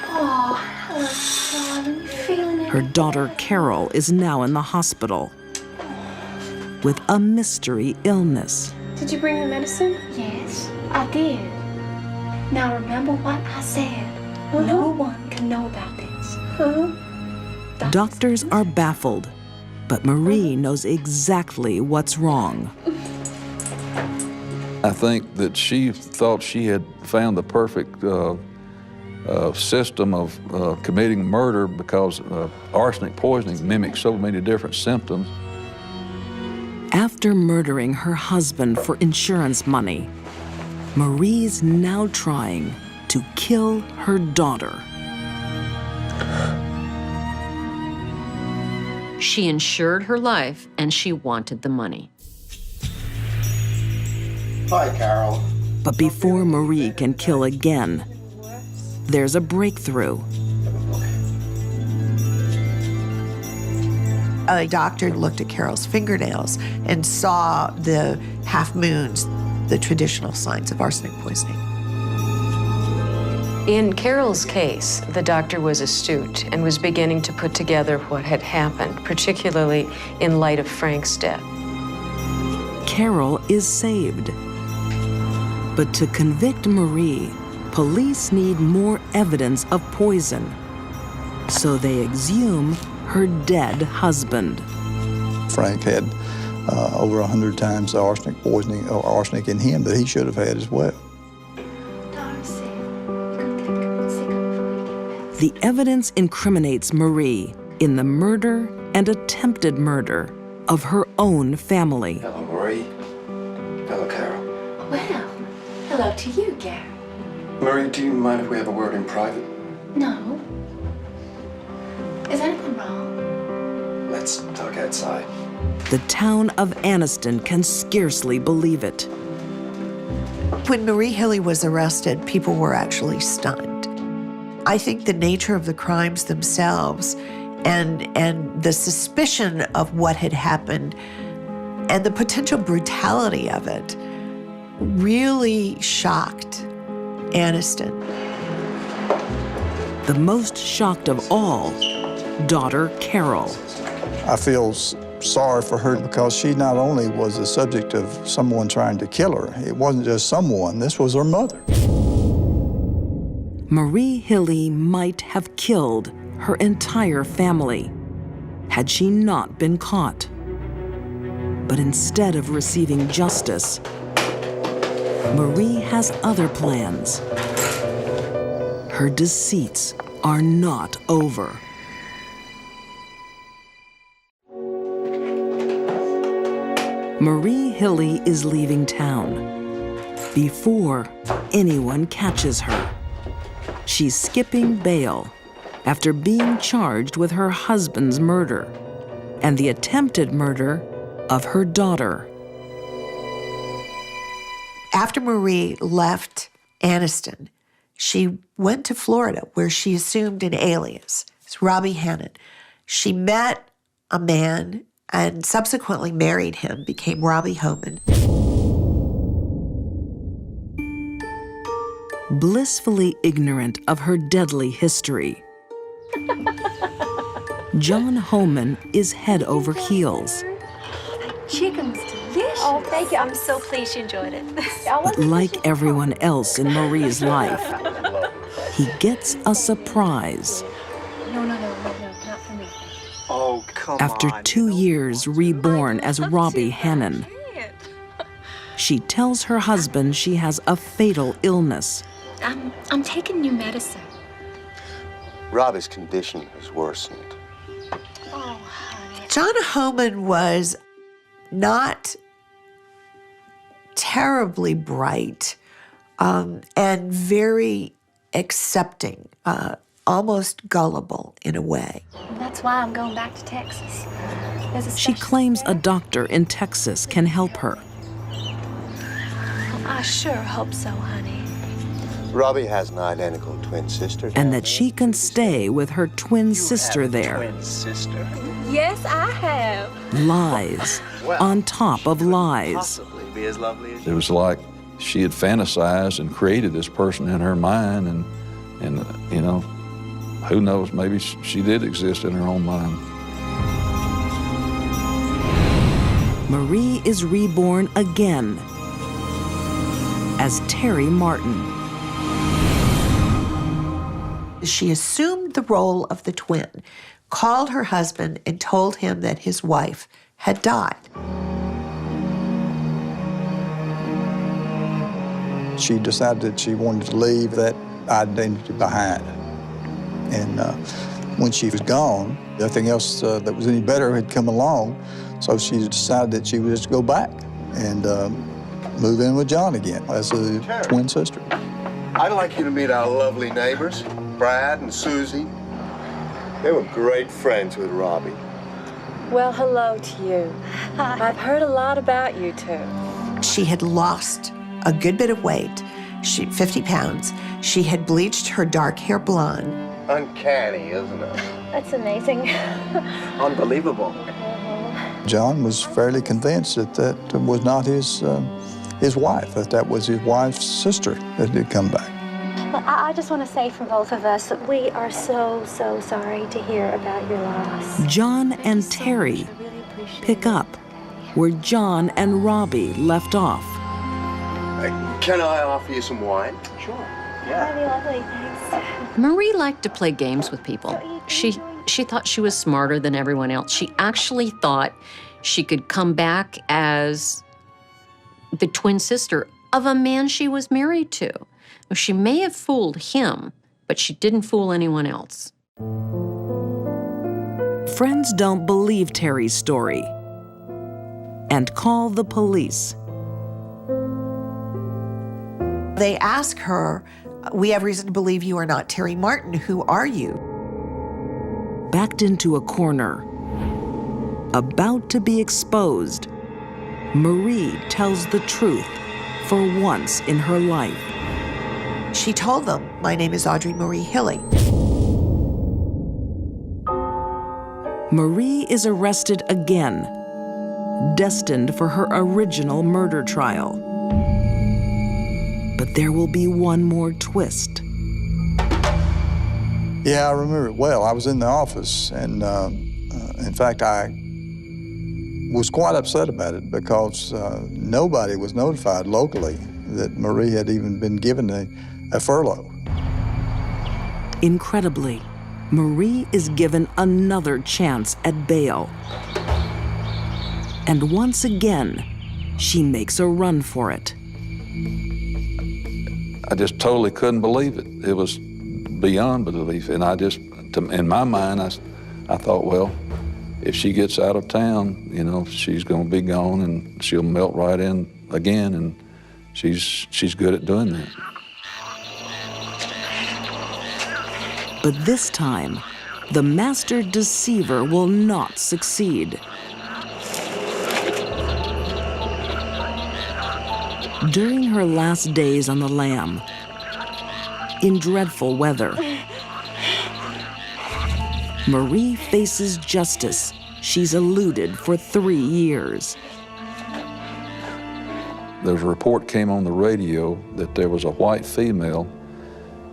S21: Oh, hello, darling. You feeling it?
S1: Her daughter Carol is now in the hospital with a mystery illness.
S21: Did you bring the medicine? Yes, I did. Now remember what I said. No one can know about this. Huh?
S1: Doctors are baffled, but Marie knows exactly what's wrong.
S9: I think that she thought she had found the perfect system of committing murder because arsenic poisoning mimics so many different symptoms.
S1: After murdering her husband for insurance money, Marie's now trying to kill her daughter.
S4: She insured her life and she wanted the money.
S10: Hi, Carol.
S1: But before Marie can kill again, there's a breakthrough.
S11: A doctor looked at Carol's fingernails and saw the half moons, the traditional signs of arsenic poisoning.
S7: In Carol's case, the doctor was astute and was beginning to put together what had happened, particularly in light of Frank's death.
S1: Carol is saved. But to convict Marie, police need more evidence of poison. So they exhume her dead husband.
S8: Frank had over 100 times the arsenic poisoning or arsenic in him that he should have had as well.
S1: The evidence incriminates Marie in the murder and attempted murder of her own family.
S10: Hello, Marie. Hello, Carol.
S21: Well, hello to you, Gary.
S10: Marie, do you mind if we have a word in private?
S21: No. Is anything wrong?
S10: Let's talk outside.
S1: The town of Anniston can scarcely believe it.
S11: When Marie Hilly was arrested, people were actually stunned. I think the nature of the crimes themselves and the suspicion of what had happened and the potential brutality of it really shocked Anniston.
S1: The most shocked of all, daughter Carol.
S8: I feel sorry for her because she not only was the subject of someone trying to kill her, it wasn't just someone, this was her mother.
S1: Marie Hilly might have killed her entire family had she not been caught. But instead of receiving justice, Marie has other plans. Her deceits are not over. Marie Hilly is leaving town before anyone catches her. She's skipping bail after being charged with her husband's murder and the attempted murder of her daughter.
S11: After Marie left Anniston, she went to Florida, where she assumed an alias. It's Robbie Hannon. She met a man and subsequently married him, became Robbie Homan.
S1: Blissfully ignorant of her deadly history, John Homan is head over heels.
S21: Chicken was delicious. Oh, thank you. I'm so pleased you enjoyed it.
S1: But like everyone else in Marie's life, he gets a surprise.
S21: No, not for me.
S10: Oh, come
S1: After
S10: on.
S1: 2 years reborn as Robbie Hannon, she tells her husband she has a fatal illness.
S21: I'm taking new medicine.
S12: Robbie's condition has worsened.
S21: Oh, honey.
S11: John Homan was not terribly bright and very accepting, almost gullible in a way.
S21: And that's why I'm going back to Texas. There's a
S1: She
S21: special
S1: claims a
S21: there.
S1: doctor in Texas can help her.
S21: Well, I sure hope so, honey.
S12: Robbie has an identical twin sister.
S1: And that she can stay with her twin sister there.
S10: Twin sister.
S21: Yes, I have.
S1: Lies on top of lies.
S10: Possibly be as lovely as
S9: It was like she had fantasized and created this person in her mind, and you know, who knows, maybe she did exist in her own mind.
S1: Marie is reborn again as Terry Martin.
S11: She assumed the role of the twin, called her husband, and told him that his wife had died.
S8: She decided that she wanted to leave that identity behind. And when she was gone, nothing else that was any better had come along, so she decided that she would just go back and move in with John again as a twin sister.
S12: I'd like you to meet our lovely neighbors, Brad and Susie. They were great friends with Robbie.
S14: Well, hello to you. I've heard a lot about you two.
S11: She had lost a good bit of weight, 50 pounds. She had bleached her dark hair blonde.
S12: Uncanny, isn't it?
S21: That's amazing.
S10: unbelievable.
S8: John was fairly convinced that that was not his wife, that was his wife's sister that had come back.
S21: Well, I just want to say from both of us that we are so sorry to hear about your loss.
S1: John and Terry pick up where John and Robbie left off.
S12: Can I offer you some wine?
S10: Sure.
S21: That'd be lovely, thanks.
S4: Marie liked to play games with people. She thought she was smarter than everyone else. She actually thought she could come back as the twin sister of a man she was married to. She may have fooled him, but she didn't fool anyone else.
S1: Friends don't believe Terry's story and call the police.
S11: They ask her, "We have reason to believe you are not Terry Martin. Who are you?"
S1: Backed into a corner, about to be exposed, Marie tells the truth for once in her life.
S11: She told them, "My name is Audrey Marie Hilly."
S1: Marie is arrested again, destined for her original murder trial. But there will be one more twist.
S8: Yeah, I remember it well. I was in the office, and in fact, I was quite upset about it because nobody was notified locally that Marie had even been given a furlough.
S1: Incredibly, Marie is given another chance at bail. And once again, she makes a run for it.
S9: I just totally couldn't believe it. It was beyond belief, and I just, in my mind, I thought, well, if she gets out of town, you know, she's going to be gone and she'll melt right in again, and she's good at doing that.
S1: But this time, the master deceiver will not succeed. During her last days on the lam, in dreadful weather, Marie faces justice she's eluded for 3 years.
S9: There's a report came on the radio that there was a white female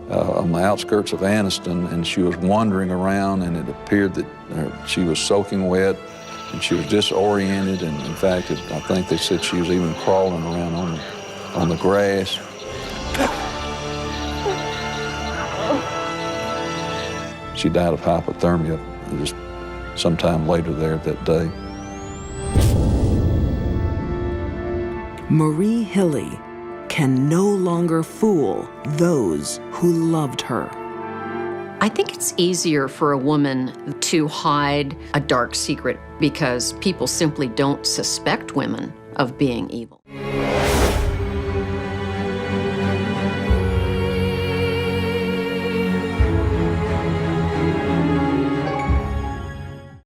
S9: on the outskirts of Anniston, and she was wandering around, and it appeared that she was soaking wet, and she was disoriented, and in fact, I think they said she was even crawling around on the grass. She died of hypothermia just sometime later there that day.
S1: Marie Hilly can no longer fool those who loved her.
S4: I think it's easier for a woman to hide a dark secret because people simply don't suspect women of being evil.